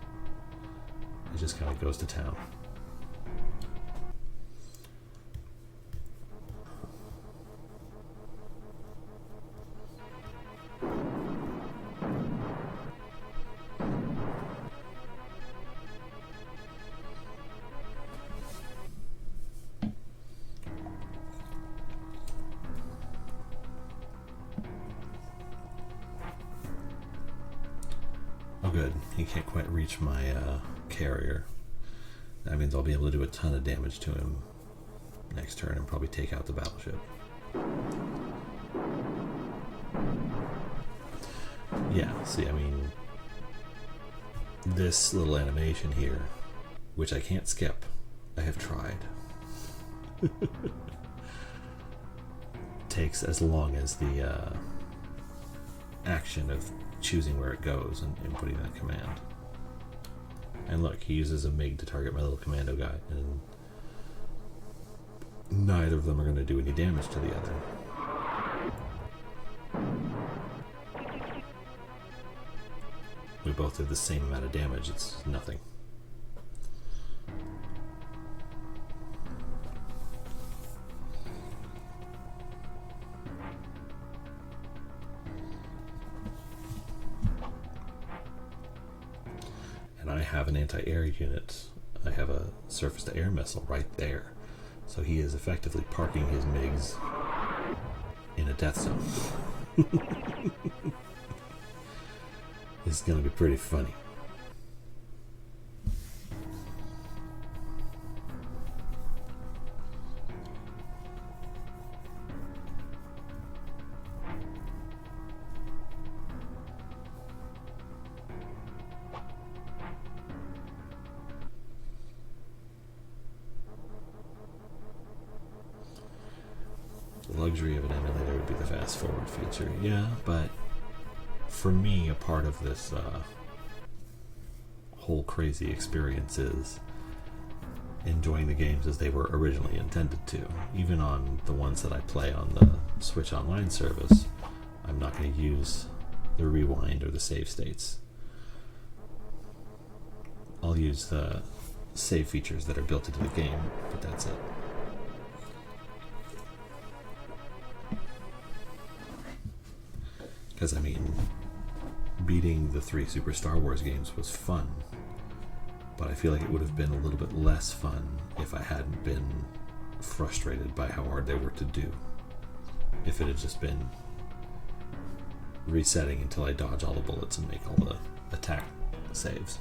It just kind of goes to town. Oh good, he can't quite reach my carrier. That means I'll be able to do a ton of damage to him next turn and probably take out the battleship. Yeah, see, I mean, this little animation here, which I can't skip, I have tried, takes as long as the action of choosing where it goes and inputting that command. And look, he uses a MiG to target my little commando guy, and neither of them are going to do any damage to the other. We both did the same amount of damage, it's nothing. And I have an anti-air unit. I have a surface-to-air missile right there. So he is effectively parking his MiGs in a death zone. This is going to be pretty funny. The luxury of an emulator would be the fast forward feature, yeah, but for me, a part of this whole crazy experience is enjoying the games as they were originally intended to. Even on the ones that I play on the Switch Online service, I'm not going to use the rewind or the save states. I'll use the save features that are built into the game, but that's it. Because, I mean, beating the 3 Super Star Wars games was fun, but I feel like it would have been a little bit less fun if I hadn't been frustrated by how hard they were to do. If it had just been resetting until I dodge all the bullets and make all the attack saves.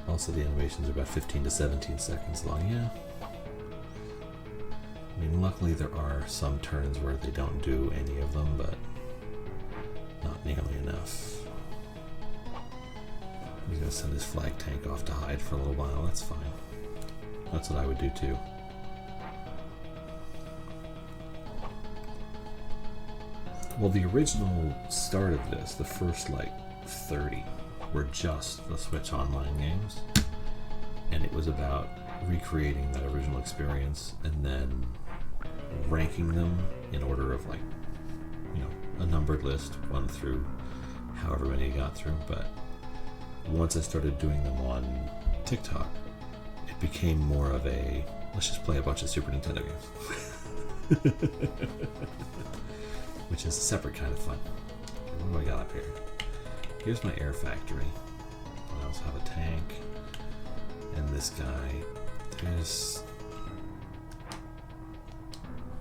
Also, the animations are about 15 to 17 seconds long, yeah. I mean, luckily there are some turns where they don't do any of them, but not nearly enough. He's gonna send his flag tank off to hide for a little while, that's fine. That's what I would do too. Well, the original start of this, the first like 30, were just the Switch Online games, and it was about recreating that original experience and then ranking them in order of, like, you know, a numbered list, 1 through however many you got through. But once I started doing them on TikTok, it became more of a, let's just play a bunch of Super Nintendo games. Which is a separate kind of fun. What do I got up here? Here's my air factory. I also have a tank. And this guy.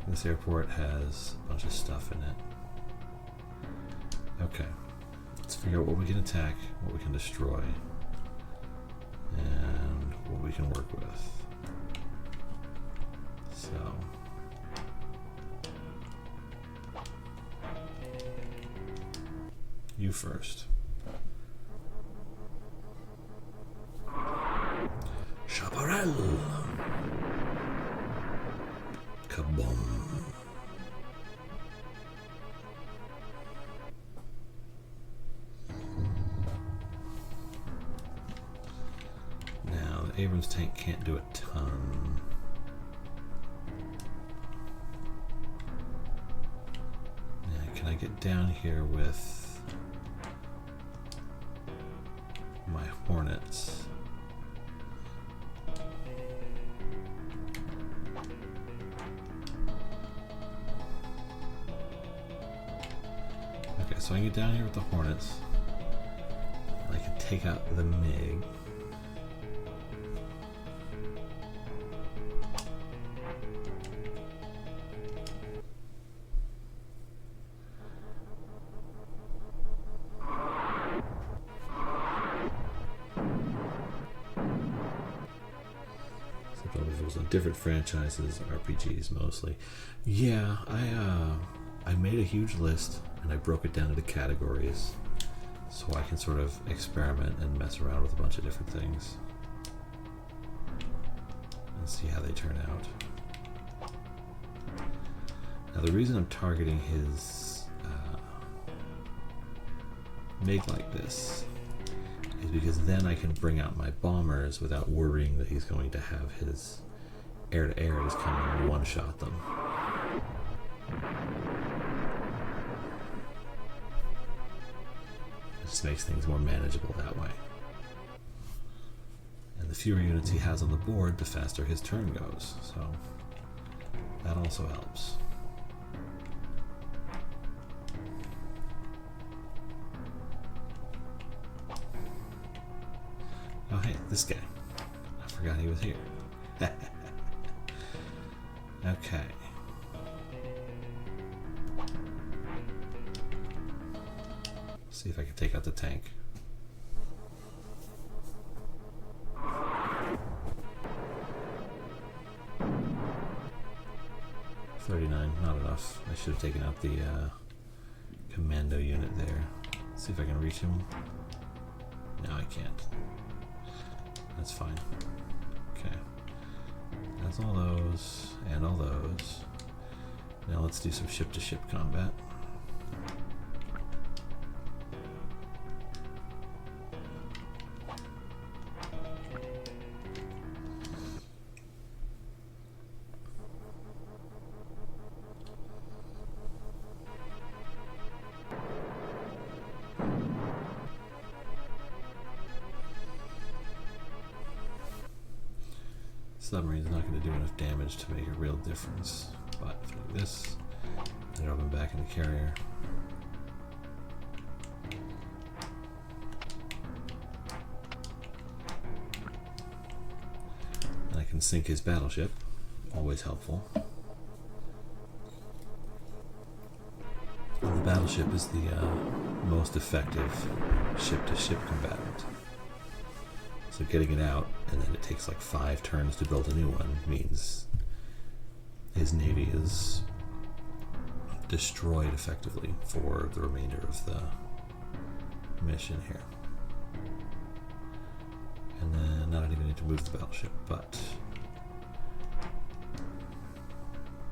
This airport has a bunch of stuff in it. Okay. Let's figure out what we can attack, what we can destroy, and what we can work with. So. You first. Chaparral. Kaboom. Now, the Abrams tank can't do a ton. Now, can I get down here with my Hornets? Okay, so I can get down here with the Hornets. I can take out the MiG. shows on different franchises, RPGs mostly. Yeah, I made a huge list and I broke it down into categories so I can sort of experiment and mess around with a bunch of different things and see how they turn out. Now the reason I'm targeting his MiG like this is because then I can bring out my bombers without worrying that he's going to have his air-to-air just come and one-shot them. It just makes things more manageable that way. And the fewer units he has on the board, the faster his turn goes, so that also helps. Oh hey, this guy. I forgot he was here. Okay. See if I can take out the tank. $39, not enough. I should have taken out the commando unit there. See if I can reach him. No, I can't. That's fine. Okay. That's all those, and all those. Now let's do some ship-to-ship combat. Submarine's not going to do enough damage to make a real difference, but if I do this, then I'll be back in the carrier. And I can sink his battleship, always helpful. And the battleship is the most effective ship-to-ship combatant. So getting it out, and then it takes like 5 turns to build a new one, means his navy is destroyed effectively for the remainder of the mission here. And then not even need to move the battleship, but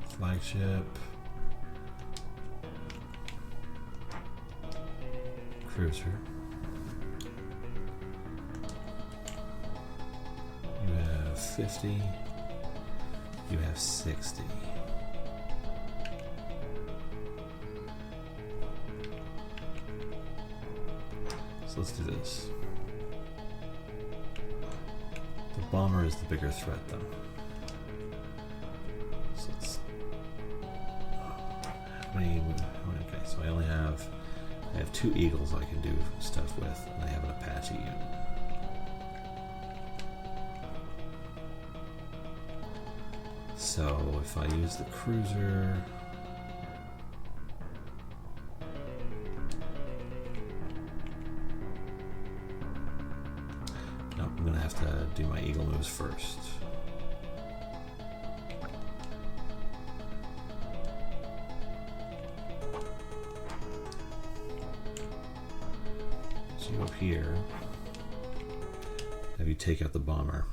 flagship, cruiser. You have 50, you have 60. So let's do this. The bomber is the bigger threat though. So let's, okay, so I have 2 Eagles I can do stuff with, and I have an Apache unit. So if I use the cruiser, no, I'm gonna have to do my Eagle moves first. So you go up here, have you take out the bomber.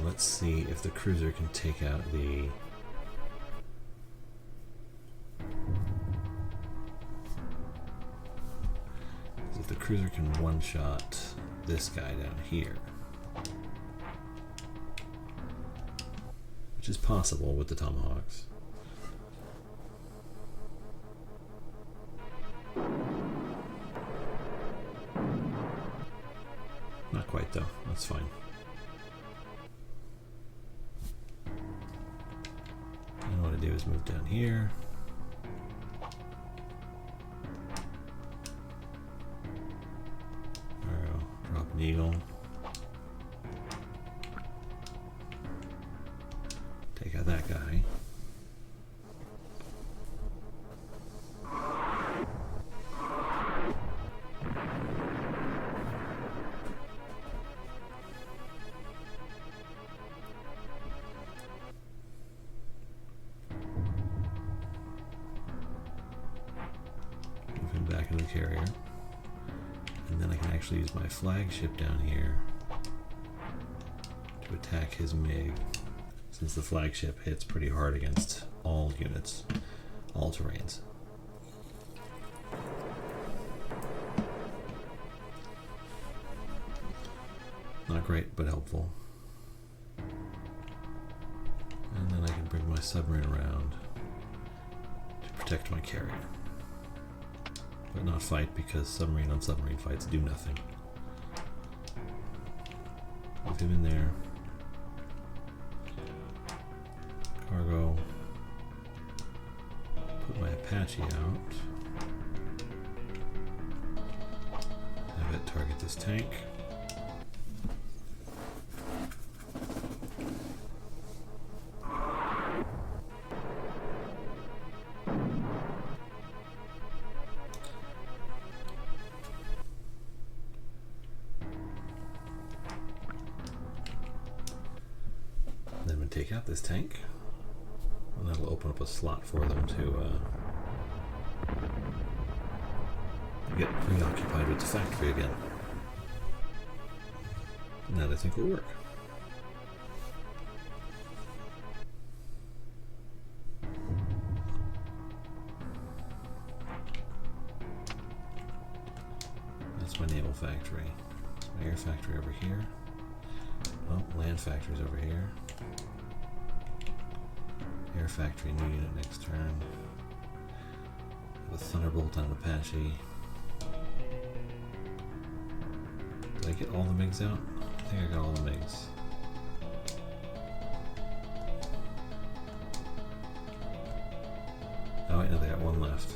Let's see if the cruiser can take out the cruiser can one-shot this guy down here, which is possible with the Tomahawks. Not quite though, that's fine. And what I do is move down here. Drop an Eagle. Take out that guy. into the carrier. And then I can actually use my flagship down here to attack his MiG, since the flagship hits pretty hard against all units, all terrains. Not great, but helpful. And then I can bring my submarine around to protect my carrier. But not fight, because submarine on submarine fights do nothing. Leave him in there. Cargo. Put my Apache out. Have it target this tank. Take out this tank, and that'll open up a slot for them to get preoccupied with the factory again. And that I think will work. That's my naval factory. That's my air factory over here. Oh, land factory's over here. Air factory, new unit next turn. Have a Thunderbolt on an Apache. Did I get all the MiGs out? I think I got all the MiGs. Oh wait, no, they got one left.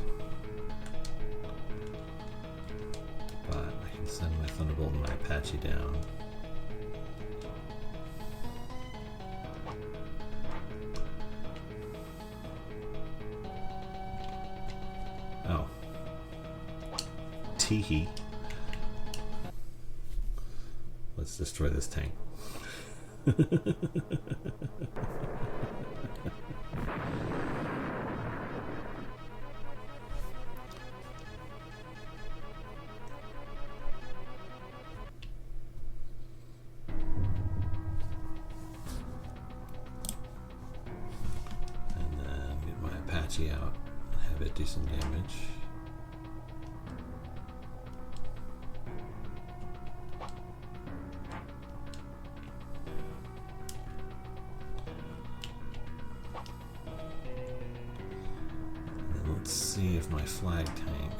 But I can send my Thunderbolt and my Apache down. Oh. Teehee. Let's destroy this tank. And then get my Apache out and have it do some damage. Let's see if my flag tank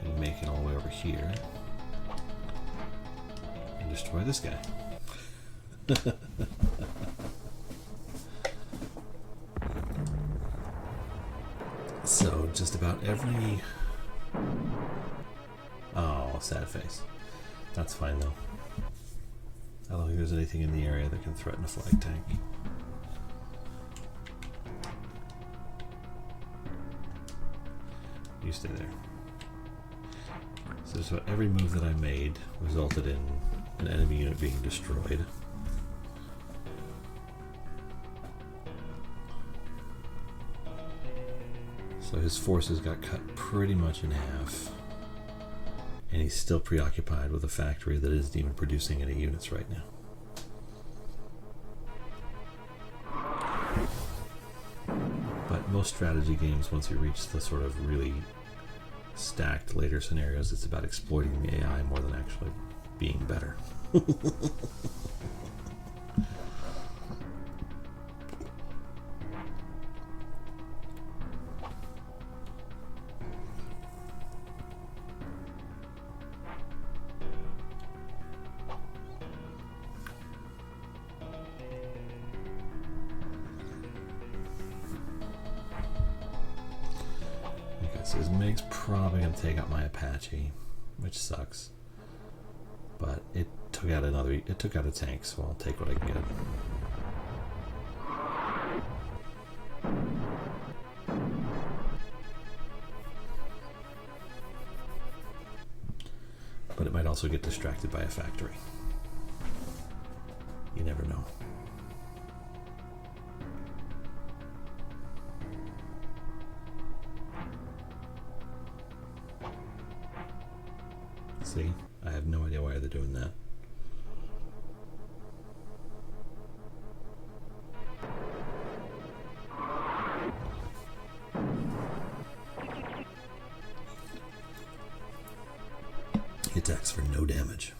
can make it all the way over here and destroy this guy. So just about every... Oh, sad face. That's fine though. I don't think there's anything in the area that can threaten a flag tank. You stay there. So just about every move that I made resulted in an enemy unit being destroyed. So his forces got cut pretty much in half. And he's still preoccupied with a factory that isn't even producing any units right now. But most strategy games, once you reach the sort of really stacked later scenarios, it's about exploiting the AI more than actually being better. So his MiG's probably going to take out my Apache, which sucks. But it took out a tank, so I'll take what I can get. But it might also get distracted by a factory. You never know. See? I have no idea why they're doing that. He attacks for no damage.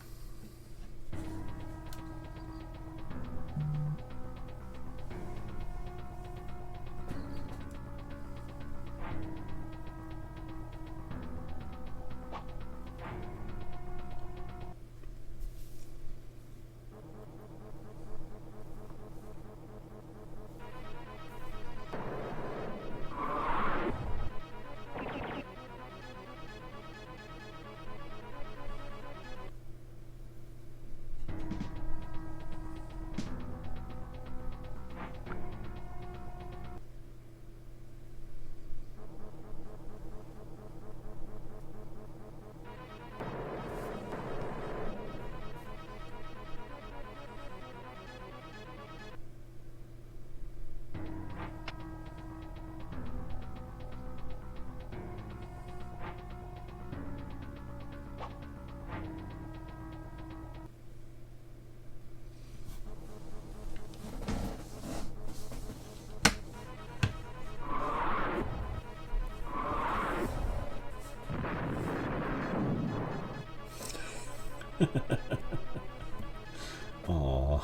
Aww.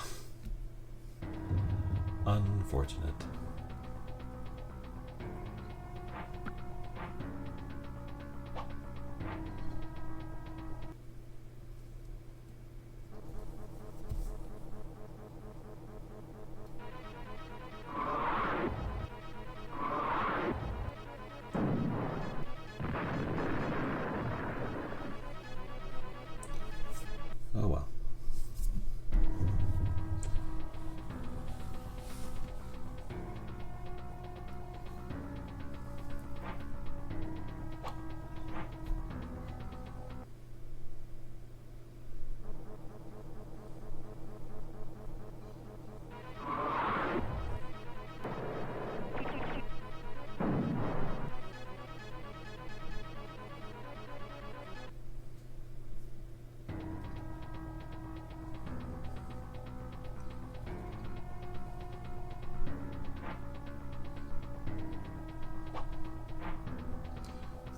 Unfortunate. Oh well.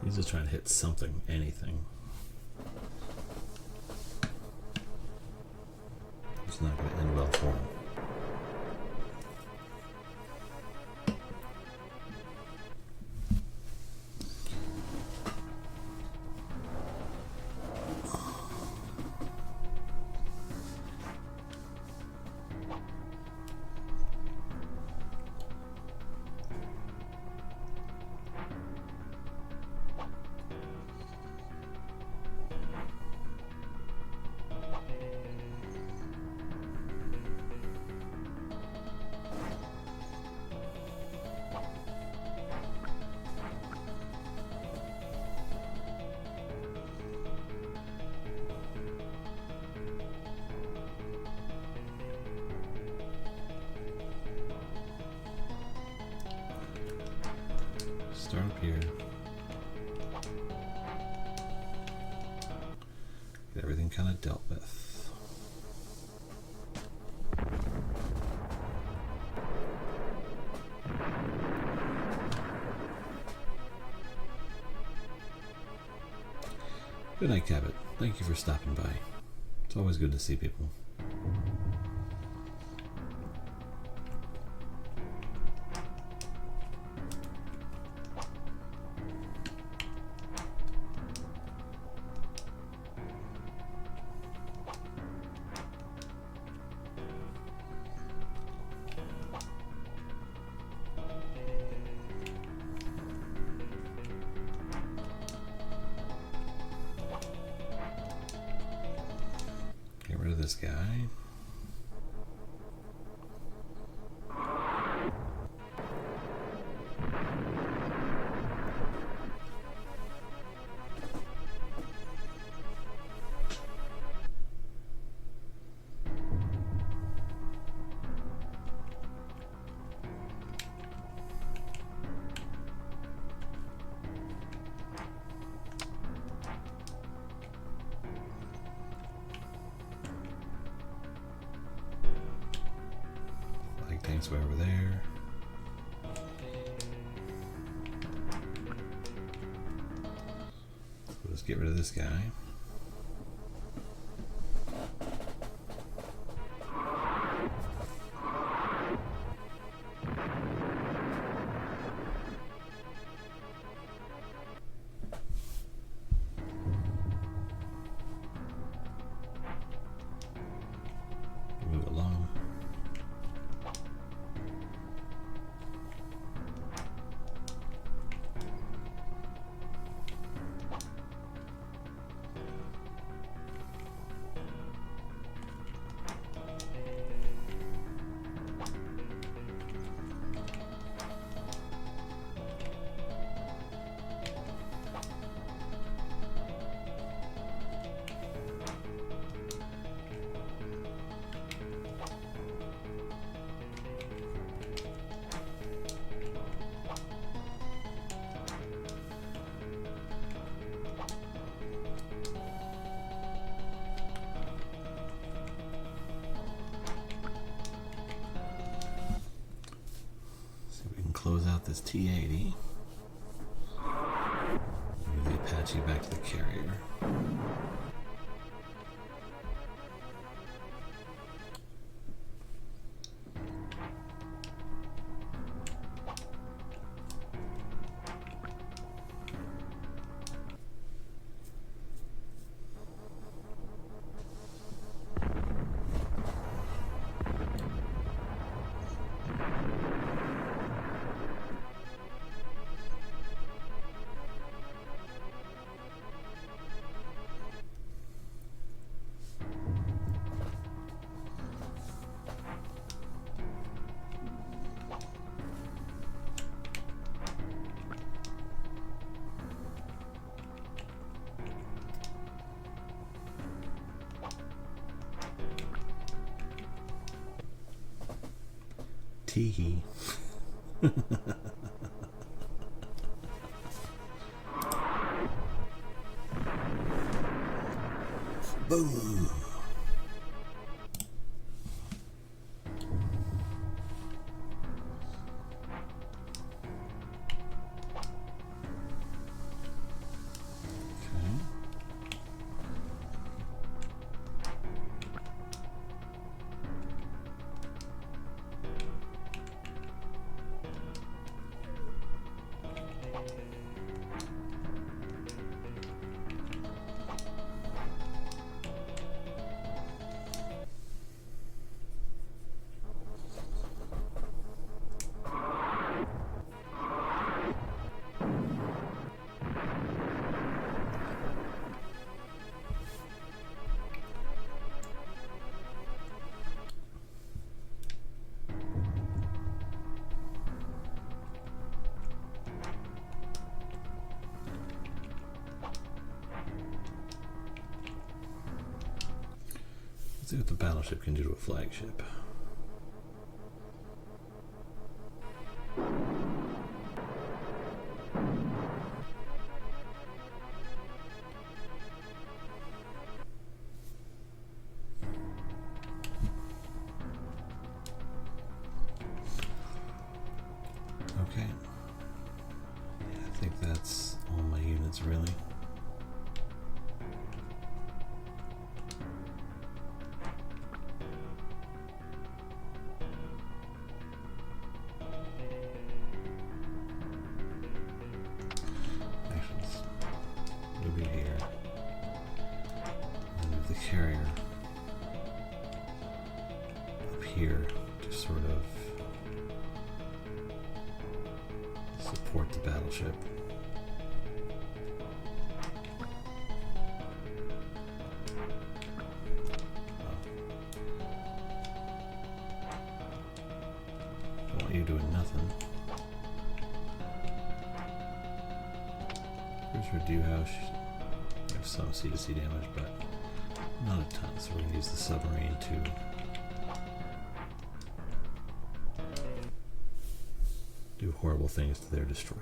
He's just trying to hit something, anything. It's not going to end well for him. Start up here. Get everything kind of dealt with. Good night, Cabot. Thank you for stopping by. It's always good to see people. Get rid of this guy. its way over there. So let's get rid of this guy. Move along. Close out this T-80. Move the Apache back to the carrier. Tee-hee. Boom. Let's see what the battleship can do to a flagship. Okay. Yeah, I think that's all my units, really. Carrier up here to sort of support the battleship. Don't want you doing nothing. Cruiser do have some C-to-C damage, but not a ton, so we're going to use the submarine to do horrible things to their destroyer.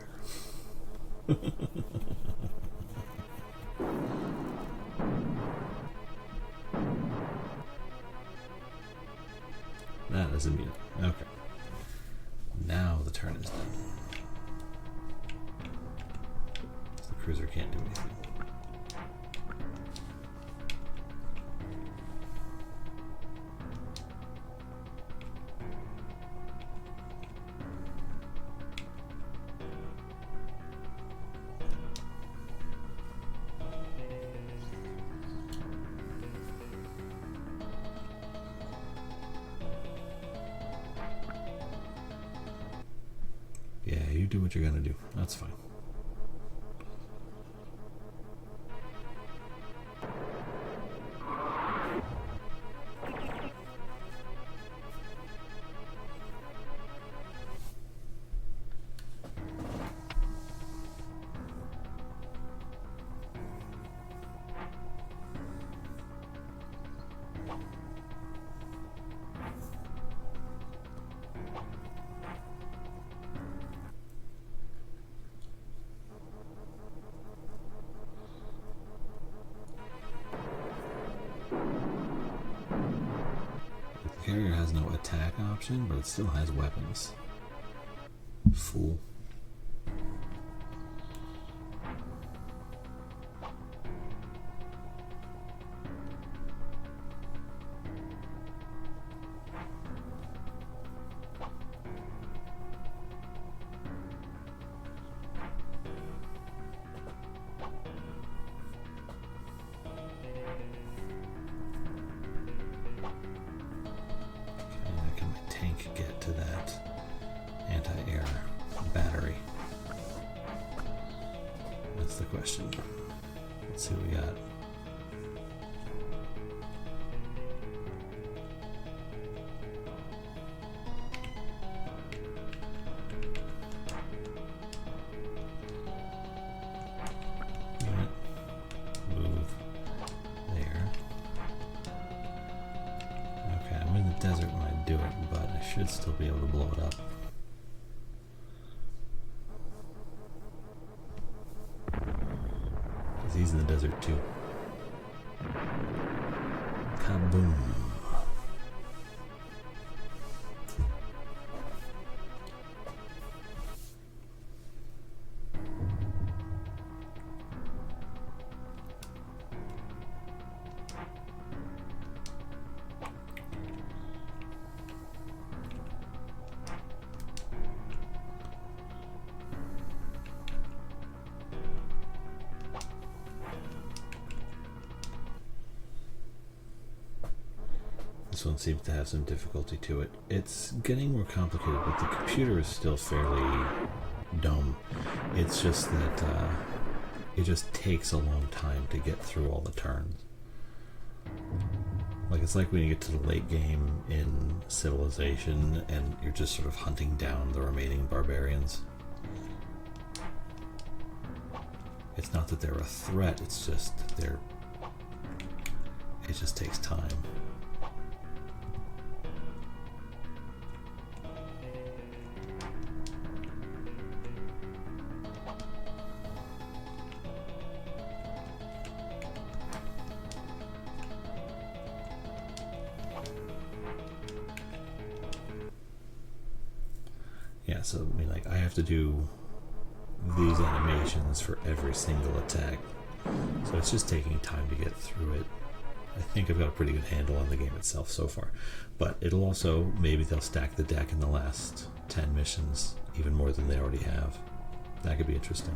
That is immune. Okay. Now the turn is done. The cruiser can't do anything. Yeah, you do what you're gonna do. That's fine. The carrier has no attack option, but it still has weapons. Fool. Get to that anti-air battery? That's the question. Let's see what we got. Unit. Move there. Okay, I'm in the desert when I do it, but I should still be able to blow it up. Because he's in the desert too. Kaboom. This one seems to have some difficulty to it. It's getting more complicated, but the computer is still fairly dumb. It's just that it just takes a long time to get through all the turns. Like, it's like when you get to the late game in Civilization and you're just sort of hunting down the remaining barbarians. It's not that they're a threat, it's just that it just takes time. Yeah, so I mean, like, I have to do these animations for every single attack, so it's just taking time to get through it. I think I've got a pretty good handle on the game itself so far, but it'll also, maybe they'll stack the deck in the last 10 missions even more than they already have. That could be interesting.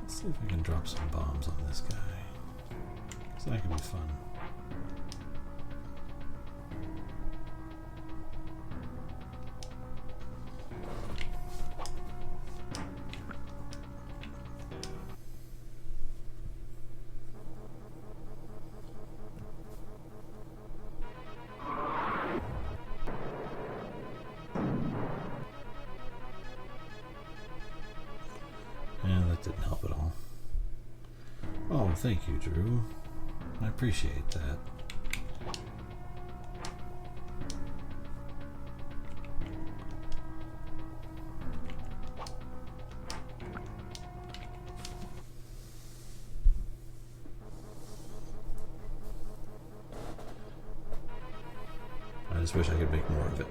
Let's see if I can drop some bombs on this guy, because that could be fun. Yeah, that didn't help at all. Oh, thank you, Drew. I appreciate that. I just wish I could make more of it.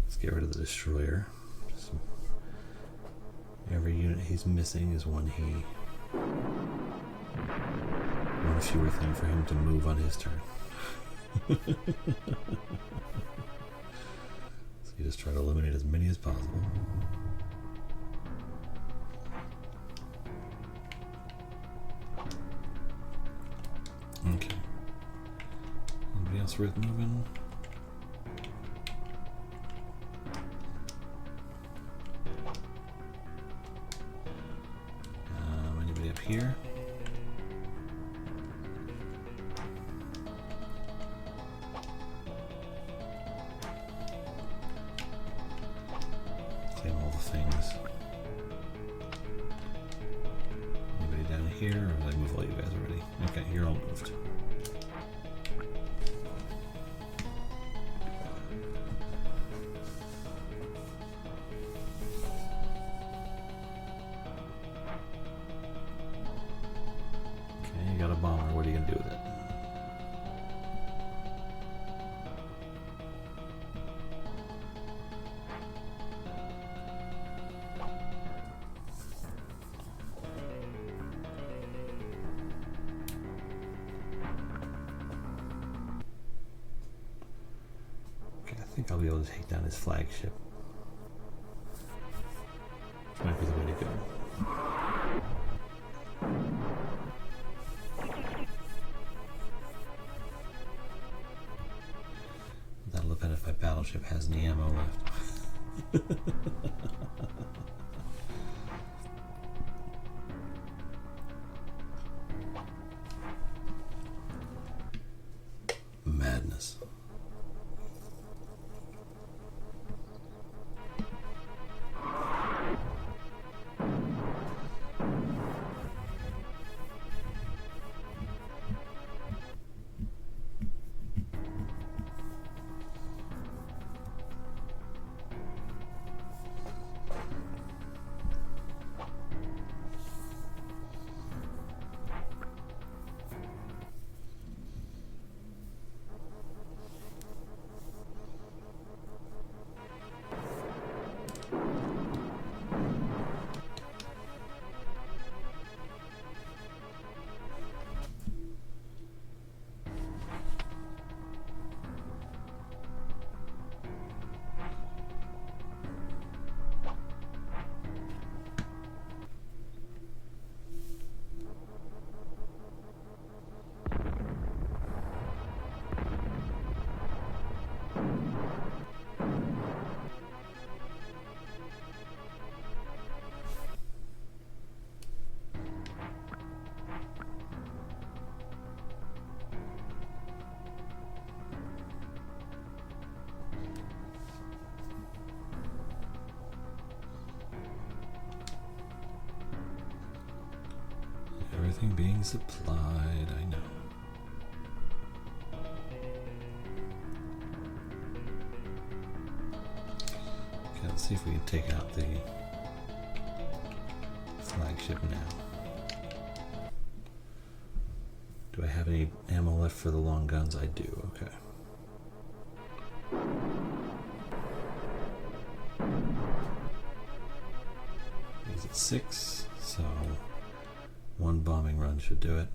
Let's get rid of the destroyer. Every unit he's missing is one fewer thing for him to move on his turn. So you just try to eliminate as many as possible. Okay. Anybody else worth moving? Anybody up here? Claim all the things. Anybody down here, or did I move all you guys already? Okay, you're all moved. Okay, you got a bomber. What are you gonna do with it? Okay, I think I'll be able to take down his flagship. Which might be the way to go. That'll depend if my battleship has any ammo left. Madness. Everything being supplied, I know. Okay, let's see if we can take out the flagship now. Do I have any ammo left for the long guns? I do, okay. He's at 6, so one bombing run should do it.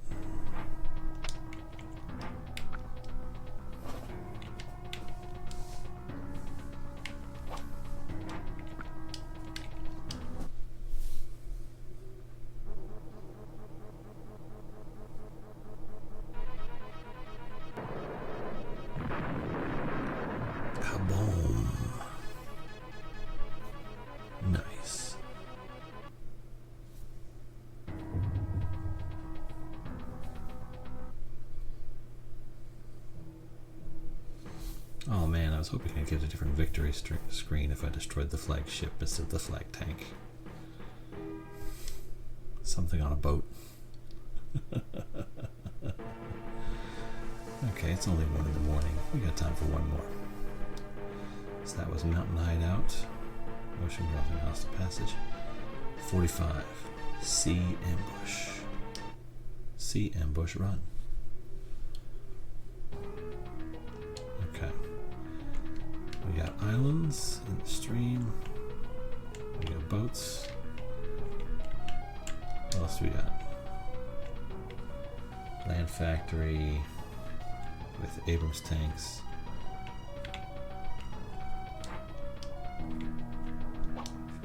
Kaboom. was hoping I'd get a different victory screen if I destroyed the flagship instead of the flag tank. Something on a boat. Okay, it's only 1 in the morning. We got time for one more. So that was Mountain Hideout, Ocean Crossing, Hostile Passage. 45. Sea Ambush. Sea Ambush Run. Okay. We got islands in the stream. We got boats. What else do we got? Land factory with Abrams tanks.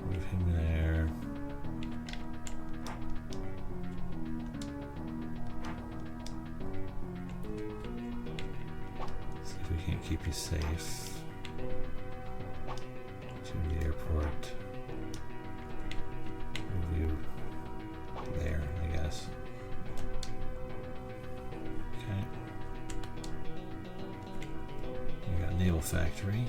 Move him there. See if we can't keep you safe. To the airport. Move you there, I guess. Okay. We got Naval Factory.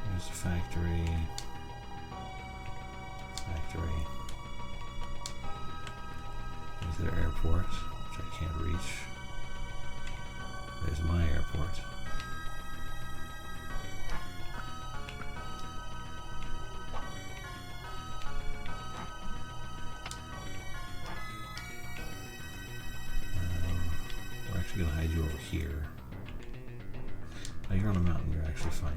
Here's the factory. There's their airport, which I can't reach. There's my airport. We're actually going to hide you over here. Oh, you're on a mountain, you're actually fine.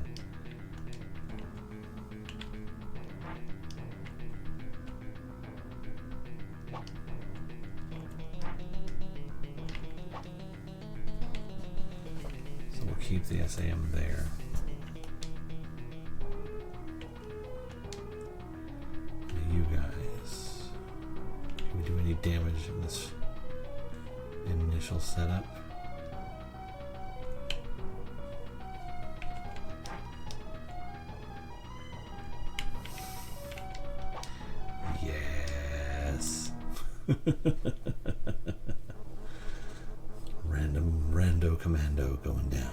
Keep the SAM there. You guys, can we do any damage in this initial setup? Yes. Rando commando going down.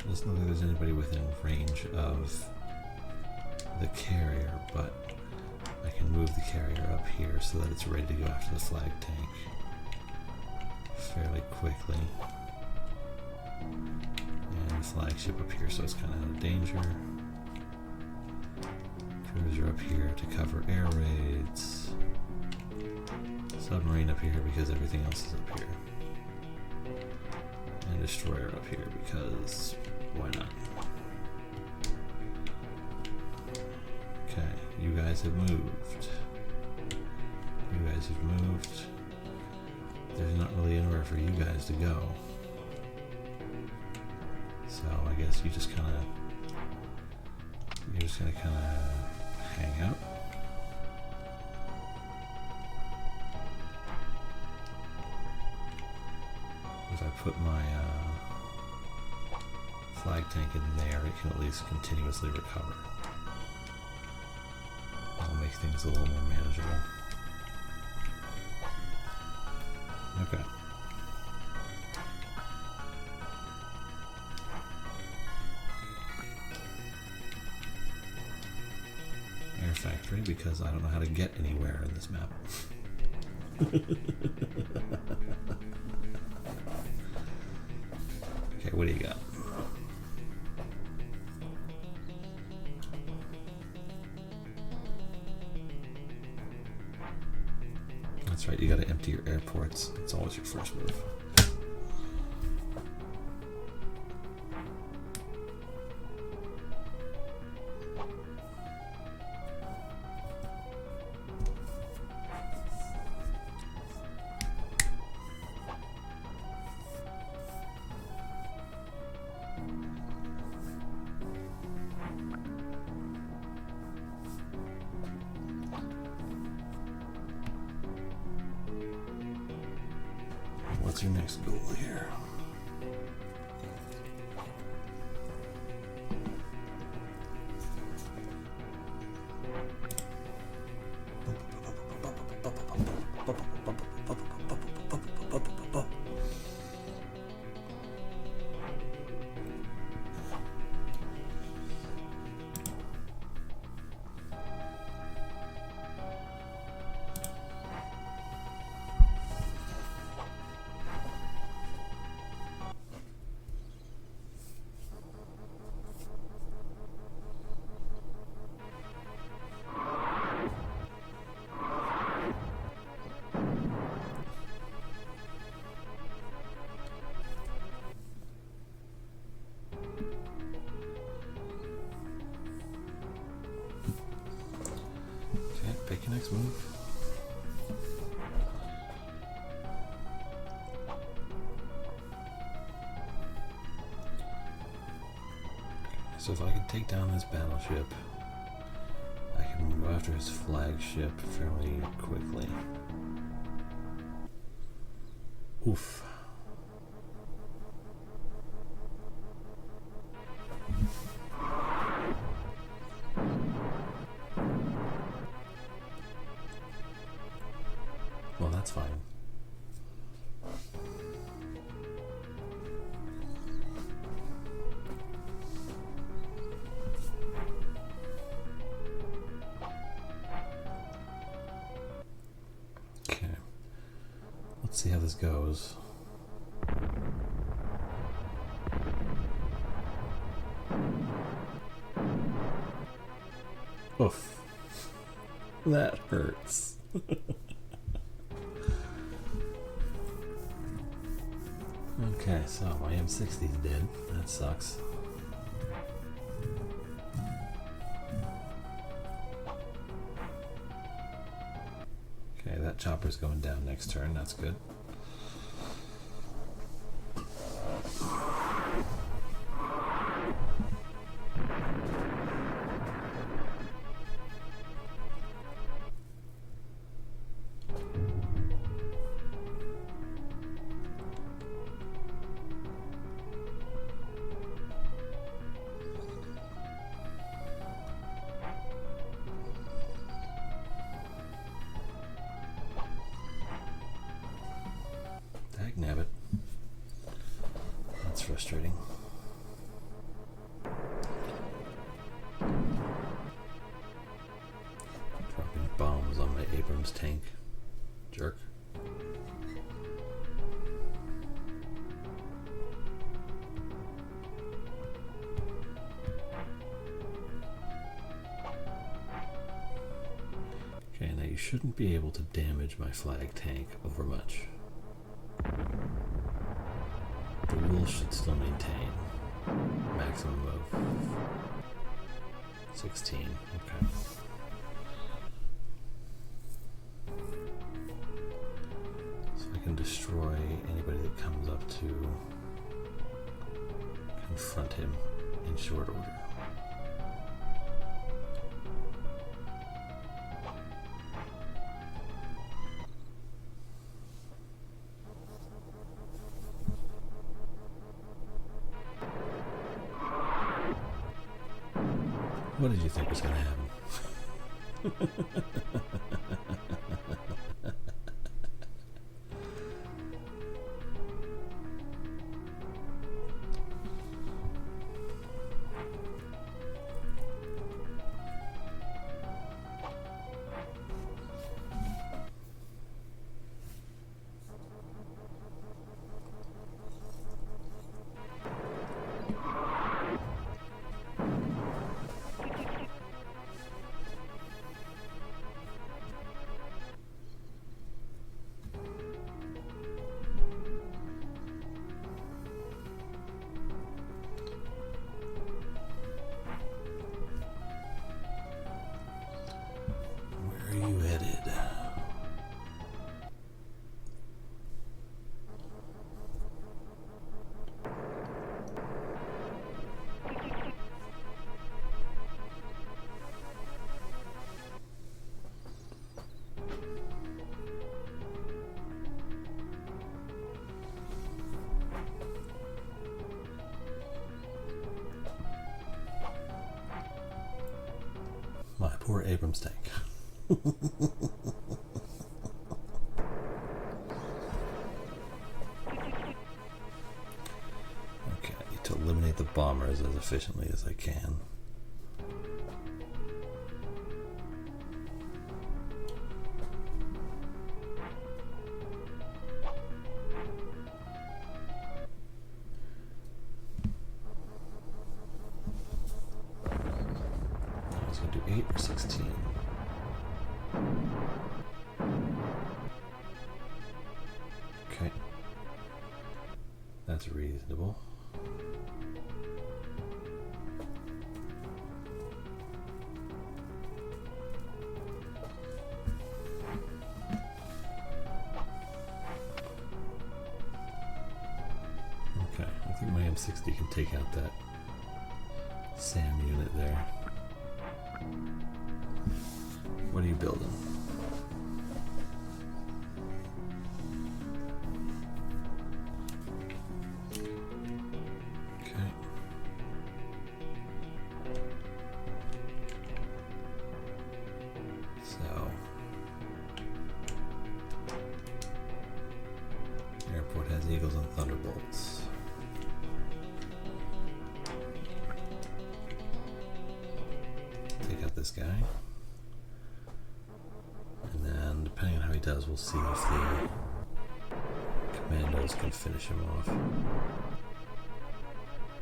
Doesn't look like there's anybody within range of the carrier, but I can move the carrier up here so that it's ready to go after the flag tank fairly quickly. And flagship up here, so it's kind of out of danger. Cruiser up here to cover air raids. Submarine up here because everything else is up here. And destroyer up here because why not? Okay, you guys have moved. You guys have moved. There's not really anywhere for you guys to go. So I guess you're just gonna kind of hang out. If I put my flag tank in there, it can at least continuously recover. That'll make things a little more manageable. Okay. Air factory, because I don't know how to get anywhere in this map. Okay, what do you got? That's right, you gotta empty your airports. It's always your first move. what's your next goal here? Pick your next move. So if I can take down this battleship, I can move after his flagship fairly quickly. Oof. Well, that's fine. Okay. Let's see how this goes. Oof. That hurts. Okay, so my M60's dead. That sucks. Okay, that chopper's going down next turn. That's good. Dagnabbit. That's frustrating. Dropping bombs on my Abrams tank. Jerk. Okay, now you shouldn't be able to damage my flag tank over much. The rules should still maintain maximum of 16. Okay. So I can destroy anybody that comes up to confront him in short order. What did you think was going to happen? Abrams tank. Okay, I need to eliminate the bombers as efficiently as I can. I was going to do 8 or 16. Okay. That's reasonable. Okay, I think my M60 can take out that SAM unit there. What are you building? Okay. So, airport has Eagles and Thunderbolts. Take out this guy. And then, depending on how he does, we'll see if the commandos can finish him off.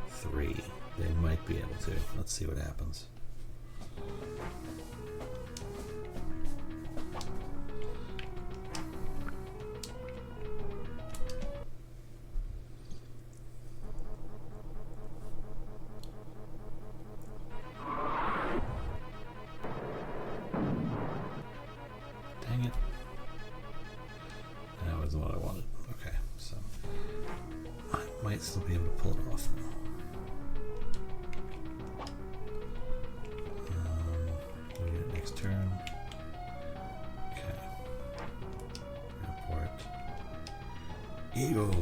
3. They might be able to. Let's see what happens. Dang it. That wasn't what I wanted. Okay, so I might still be able to pull it off now. We get it next turn. Okay. Airport. Eagle.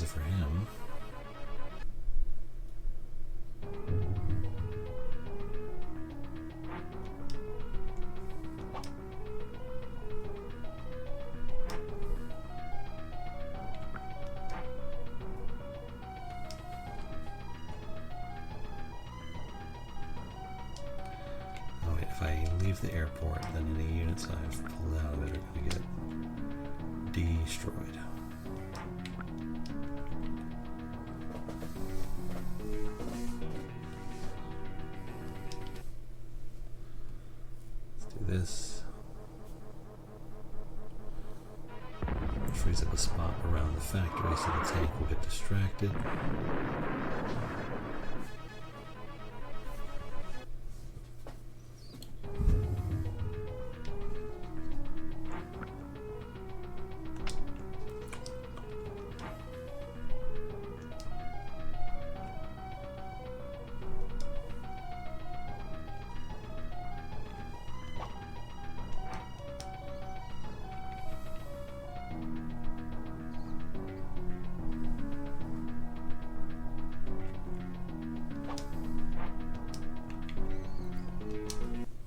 It for him. Oh wait, if I leave the airport, then any units I've pulled out of it are going to get destroyed. This frees up a spot around the factory so the tank will get distracted.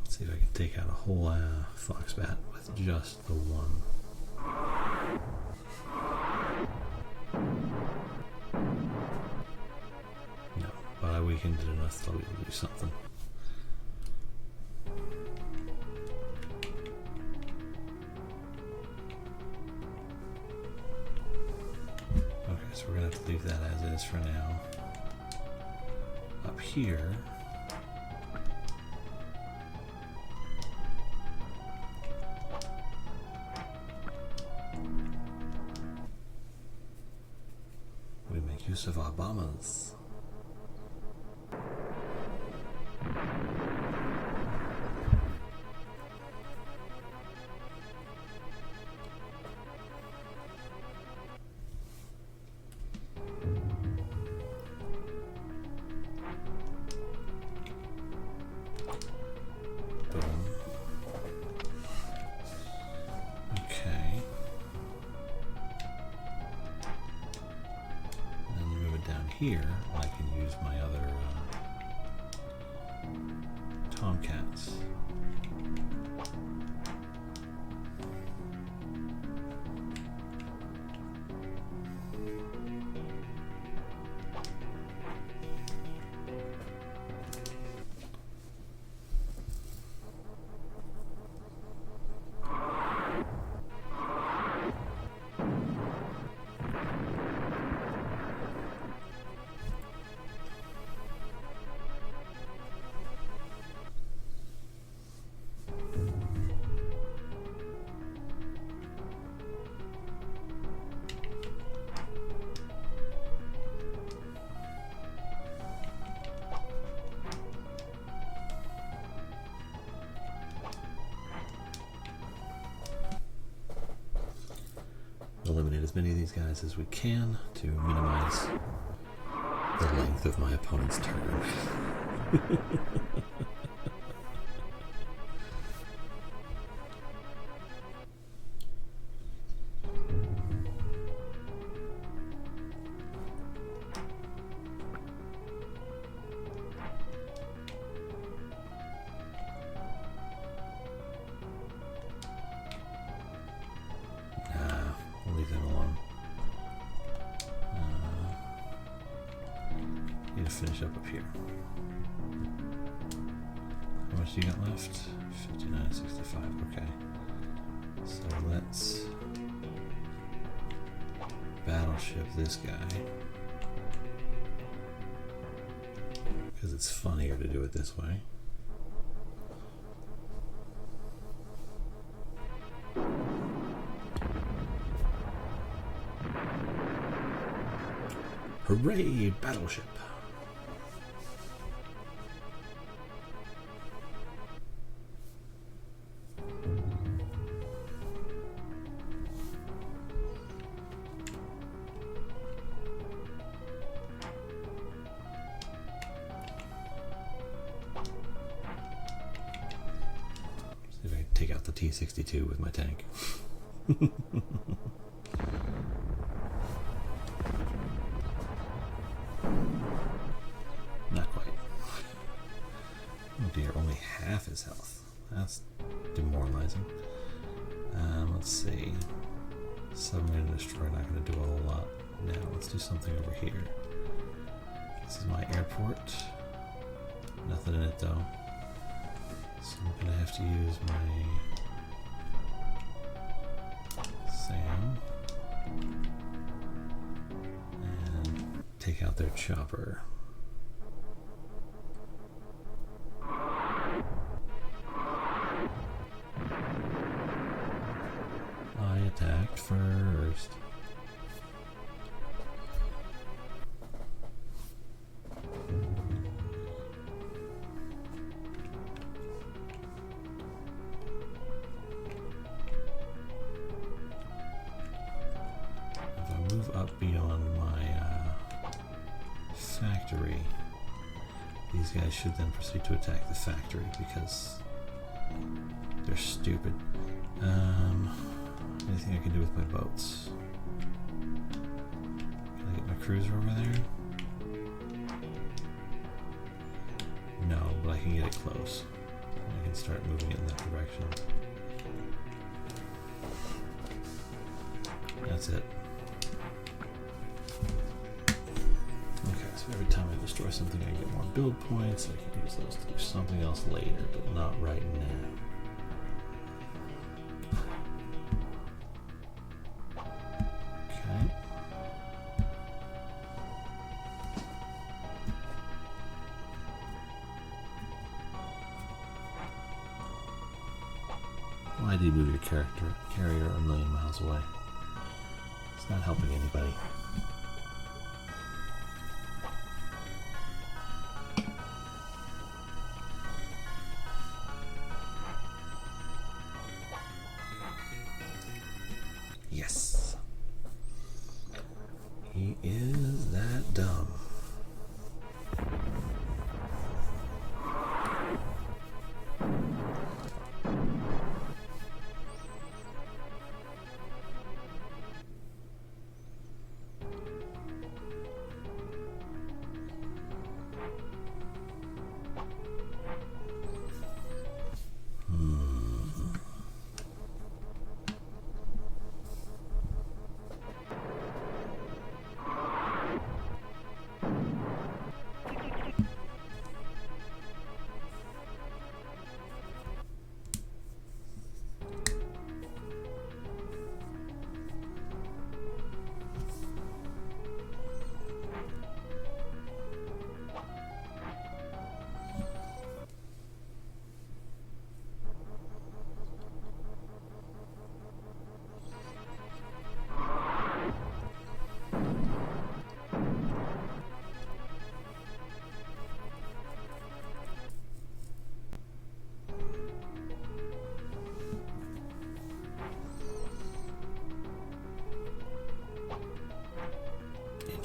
See if I can take out a whole Foxbat with just the one. No, but I weakened it enough that I'll be able to do something. Okay, so we're going to have to leave that as is for now. Up here, we make use of our bombers. here, I can use my other Tomcats. Eliminate as many of these guys as we can to minimize the length of my opponent's turn. Leave them alone. Need to finish up here. How much do you got left? 59.65. Okay. So let's battleship this guy, because it's funnier to do it this way. Hooray, battleship! See if I can take out the T-62 with my tank. Not quite. Oh dear, only half his health. That's demoralizing. Let's see. Submarine destroyer, not going to do a whole lot. Now let's do something over here. This is my airport. Nothing in it though. So I'm going to have to use my SAM and take out their chopper. I attacked first. If I move up beyond my factory, these guys should then proceed to attack the factory because they're stupid. Anything I can do with my boats? Can I get my cruiser over there? No, but I can get it close. I can start moving it in that direction. That's it. Okay, so every time I destroy something I get more build points. I can use those to do something else later, but not right now. Why do you move your carrier a million miles away? It's not helping anybody. Yes! He is that dumb.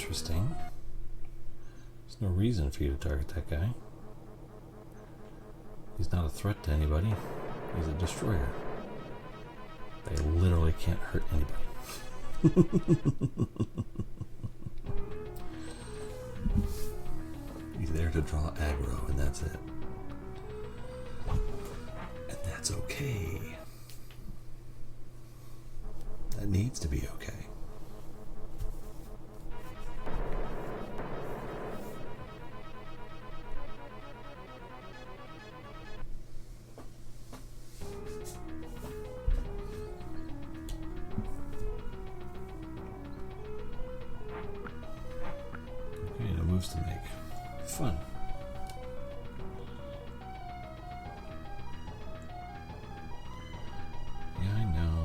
interesting. There's no reason for you to target that guy. He's not a threat to anybody. He's a destroyer. They literally can't hurt anybody. He's there to draw aggro, and that's it. And that's okay. That needs to be okay. Okay, no moves to make. Fun. Yeah, I know.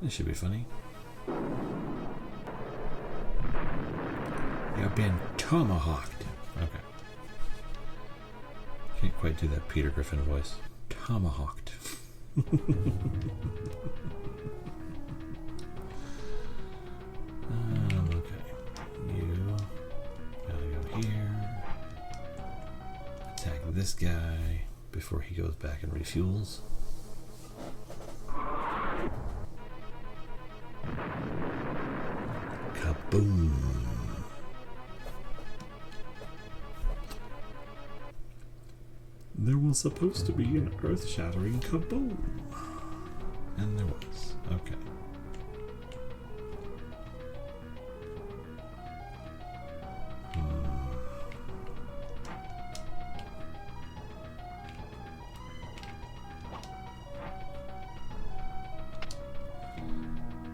This should be funny. You're being tomahawked. Okay. Can't quite do that Peter Griffin voice. Tomahawked. Okay. You gotta go here. Attack this guy before he goes back and refuels. Kaboom! There was supposed to be an earth-shattering kaboom. And there was. Okay.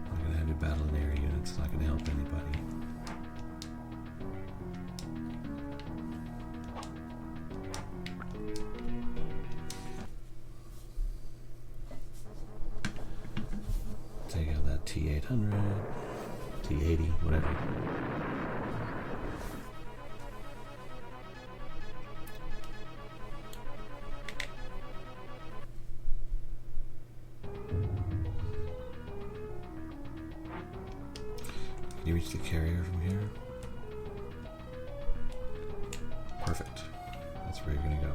Not gonna have you battle an area unit. It's not gonna help anybody. Take out that T800, T80, whatever. Can you reach the carrier from here? Perfect. That's where you're gonna go.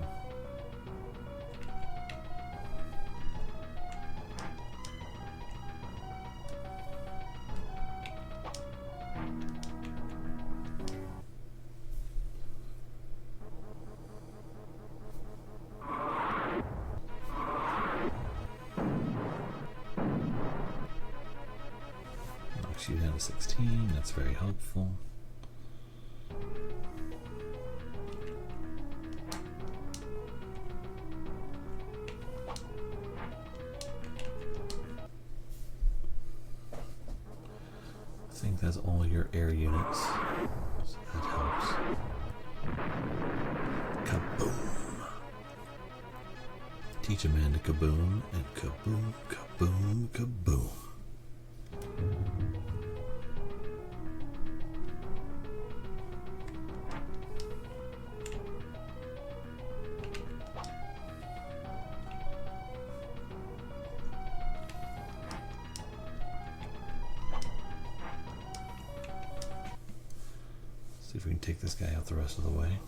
Knocks you down to 16, that's very helpful. I think that's all your air units, so that helps. Kaboom! Teach a man to kaboom, and kaboom, kaboom, kaboom. See if we can take this guy out the rest of the way.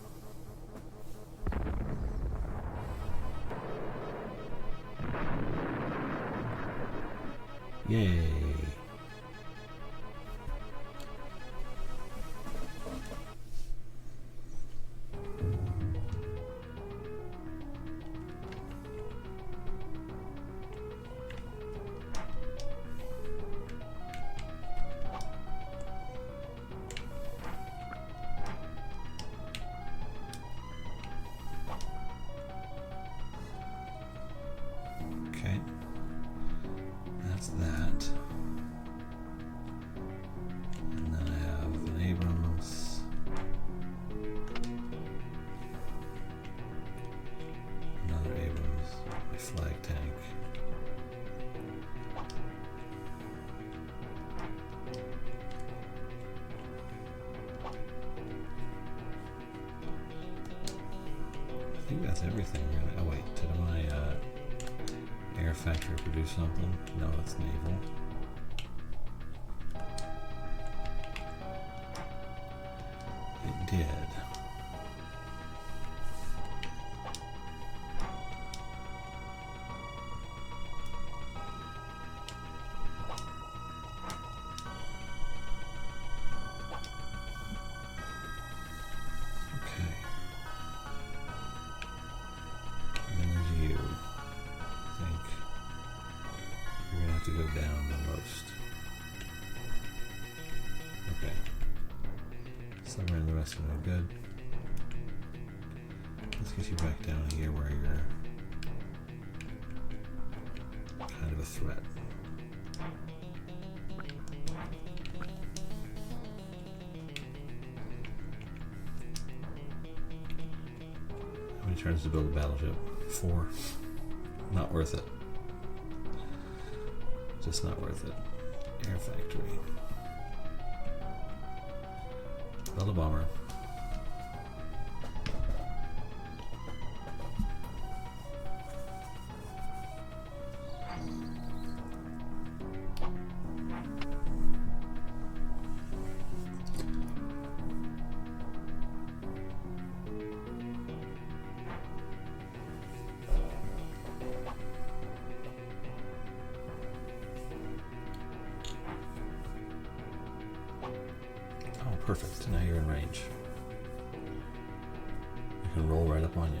Yay! Okay. That's that. that's everything really. Oh wait, did my air factory produce something? No, that's naval. It did. Good. Let's get you back down here where you're kind of a threat. How many turns to build a battleship? 4. Not worth it. Just not worth it. Air factory. Build a bomber. Perfect. Now you're in range. You can roll right up on you.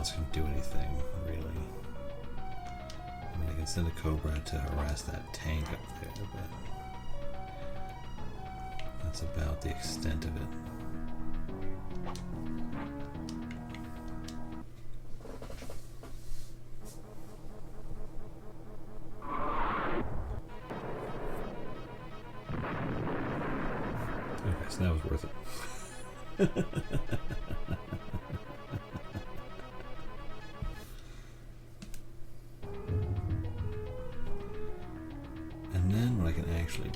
Can do anything really. I mean, I can send a Cobra to harass that tank up there, but that's about the extent of it. Okay, so that was worth it.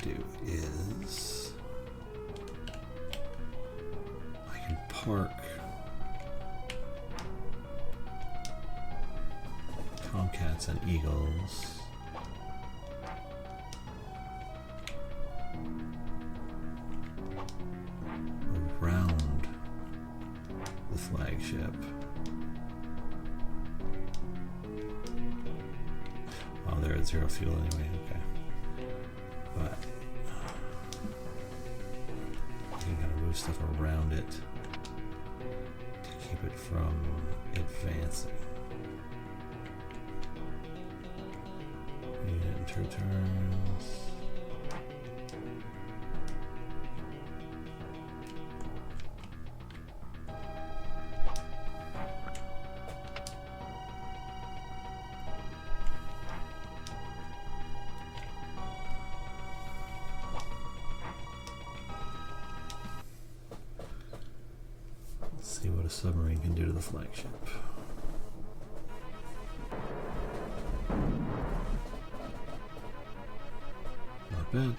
Do is I can park Tomcats and Eagles around the flagship. Oh, they're at 0 fuel anyway, okay. But you gotta move stuff around it to keep it from advancing. Need it in 2 turns. See what a submarine can do to the flagship. Not bad.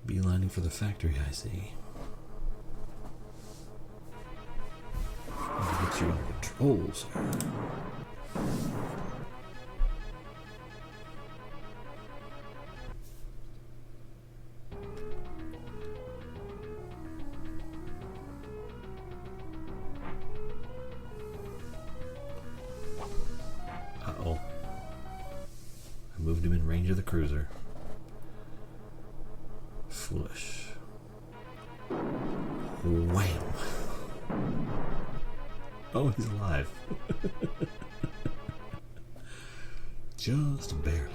Beelining for the factory, I see. I'll get you under control, sir. Uh-oh. I moved him in range of the cruiser. Foolish. Wham! Oh, he's alive. Just barely.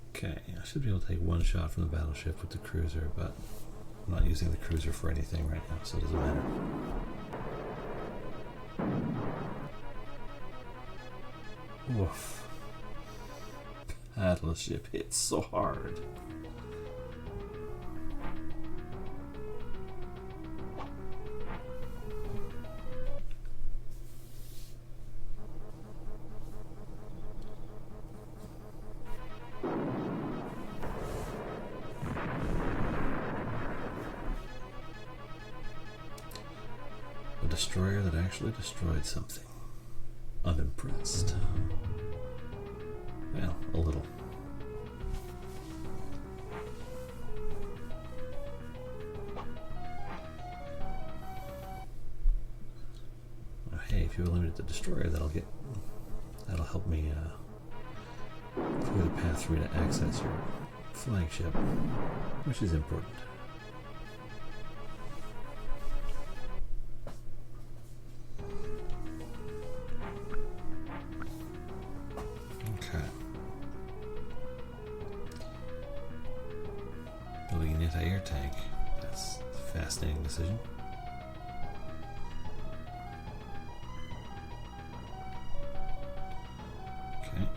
Okay, I should be able to take one shot from the battleship with the cruiser, but I'm not using the cruiser for anything right now, so it doesn't matter. Oof. Battleship hits so hard. A destroyer that actually destroyed something. Unimpressed. Well, a little. Oh, hey, if you eliminate the destroyer, that'll help me clear the path for me to access your flagship, which is important. Building an anti-air tank. That's a fascinating decision. Okay.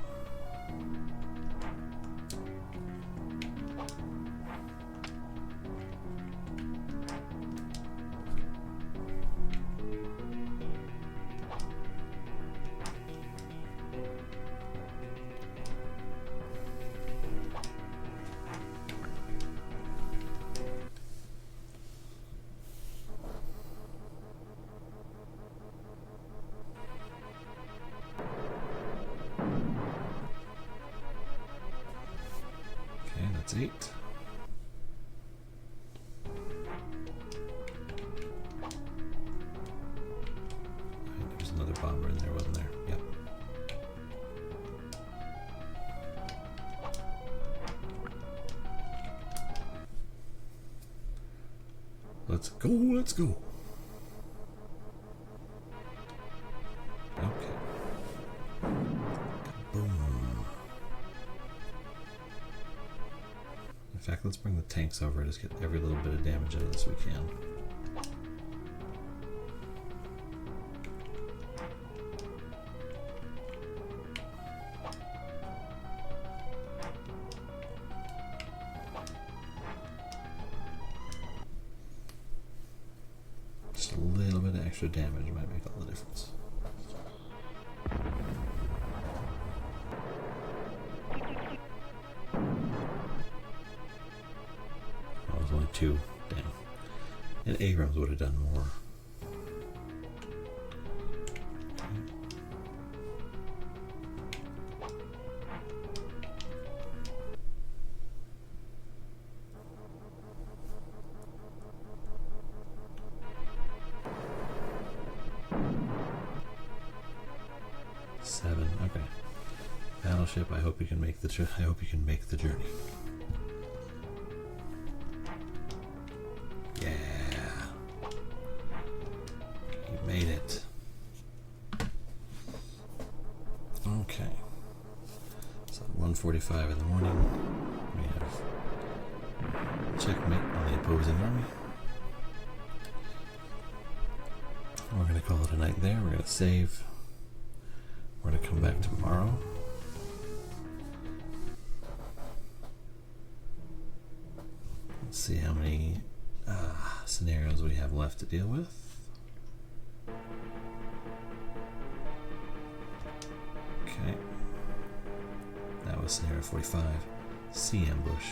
That's 8. There's another bomber in there, wasn't there? Yep. Let's go, let's go. Okay. Boom. In fact, let's bring the tanks over and just get every little bit of damage out of this we can. Just a little bit of extra damage might make all the difference. Only 2. Damn. And Abrams would have done more. Okay. Battleship, I hope you can make the journey. Yeah. You made it. Okay. So 1:45 in the morning. We have checkmate on the opposing army. We're going to call it a night there. We're going to save. We're going to come back tomorrow. Let's see how many scenarios we have left to deal with. Okay. That was scenario 45. Sea ambush.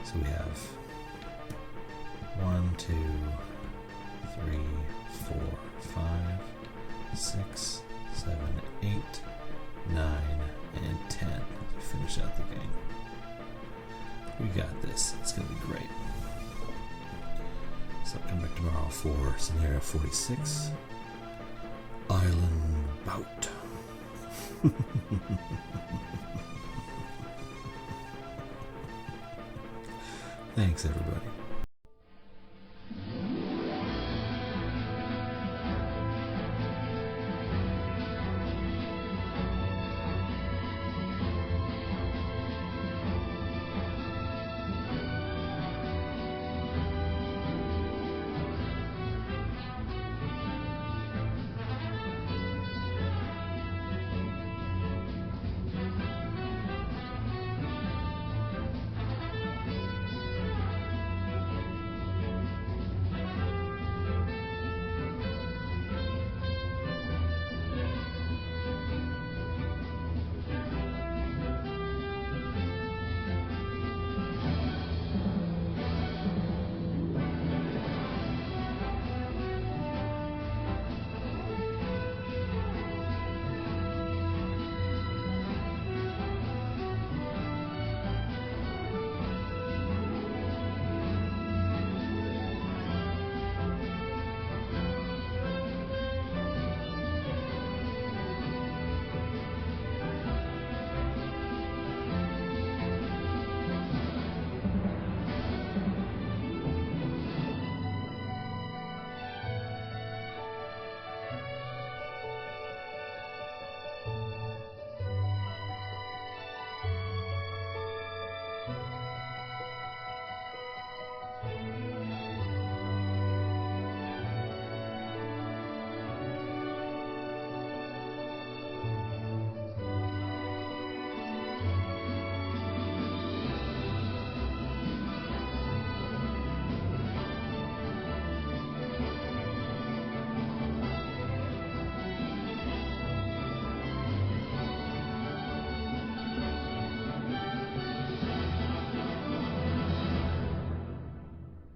So we have 1, 2, 3, 4, 5, 6, 7, 8, 9, and 10 to finish out the game. We got this. It's going to be great. So I'll come back tomorrow for scenario 46. Island Bout. Thanks, everybody.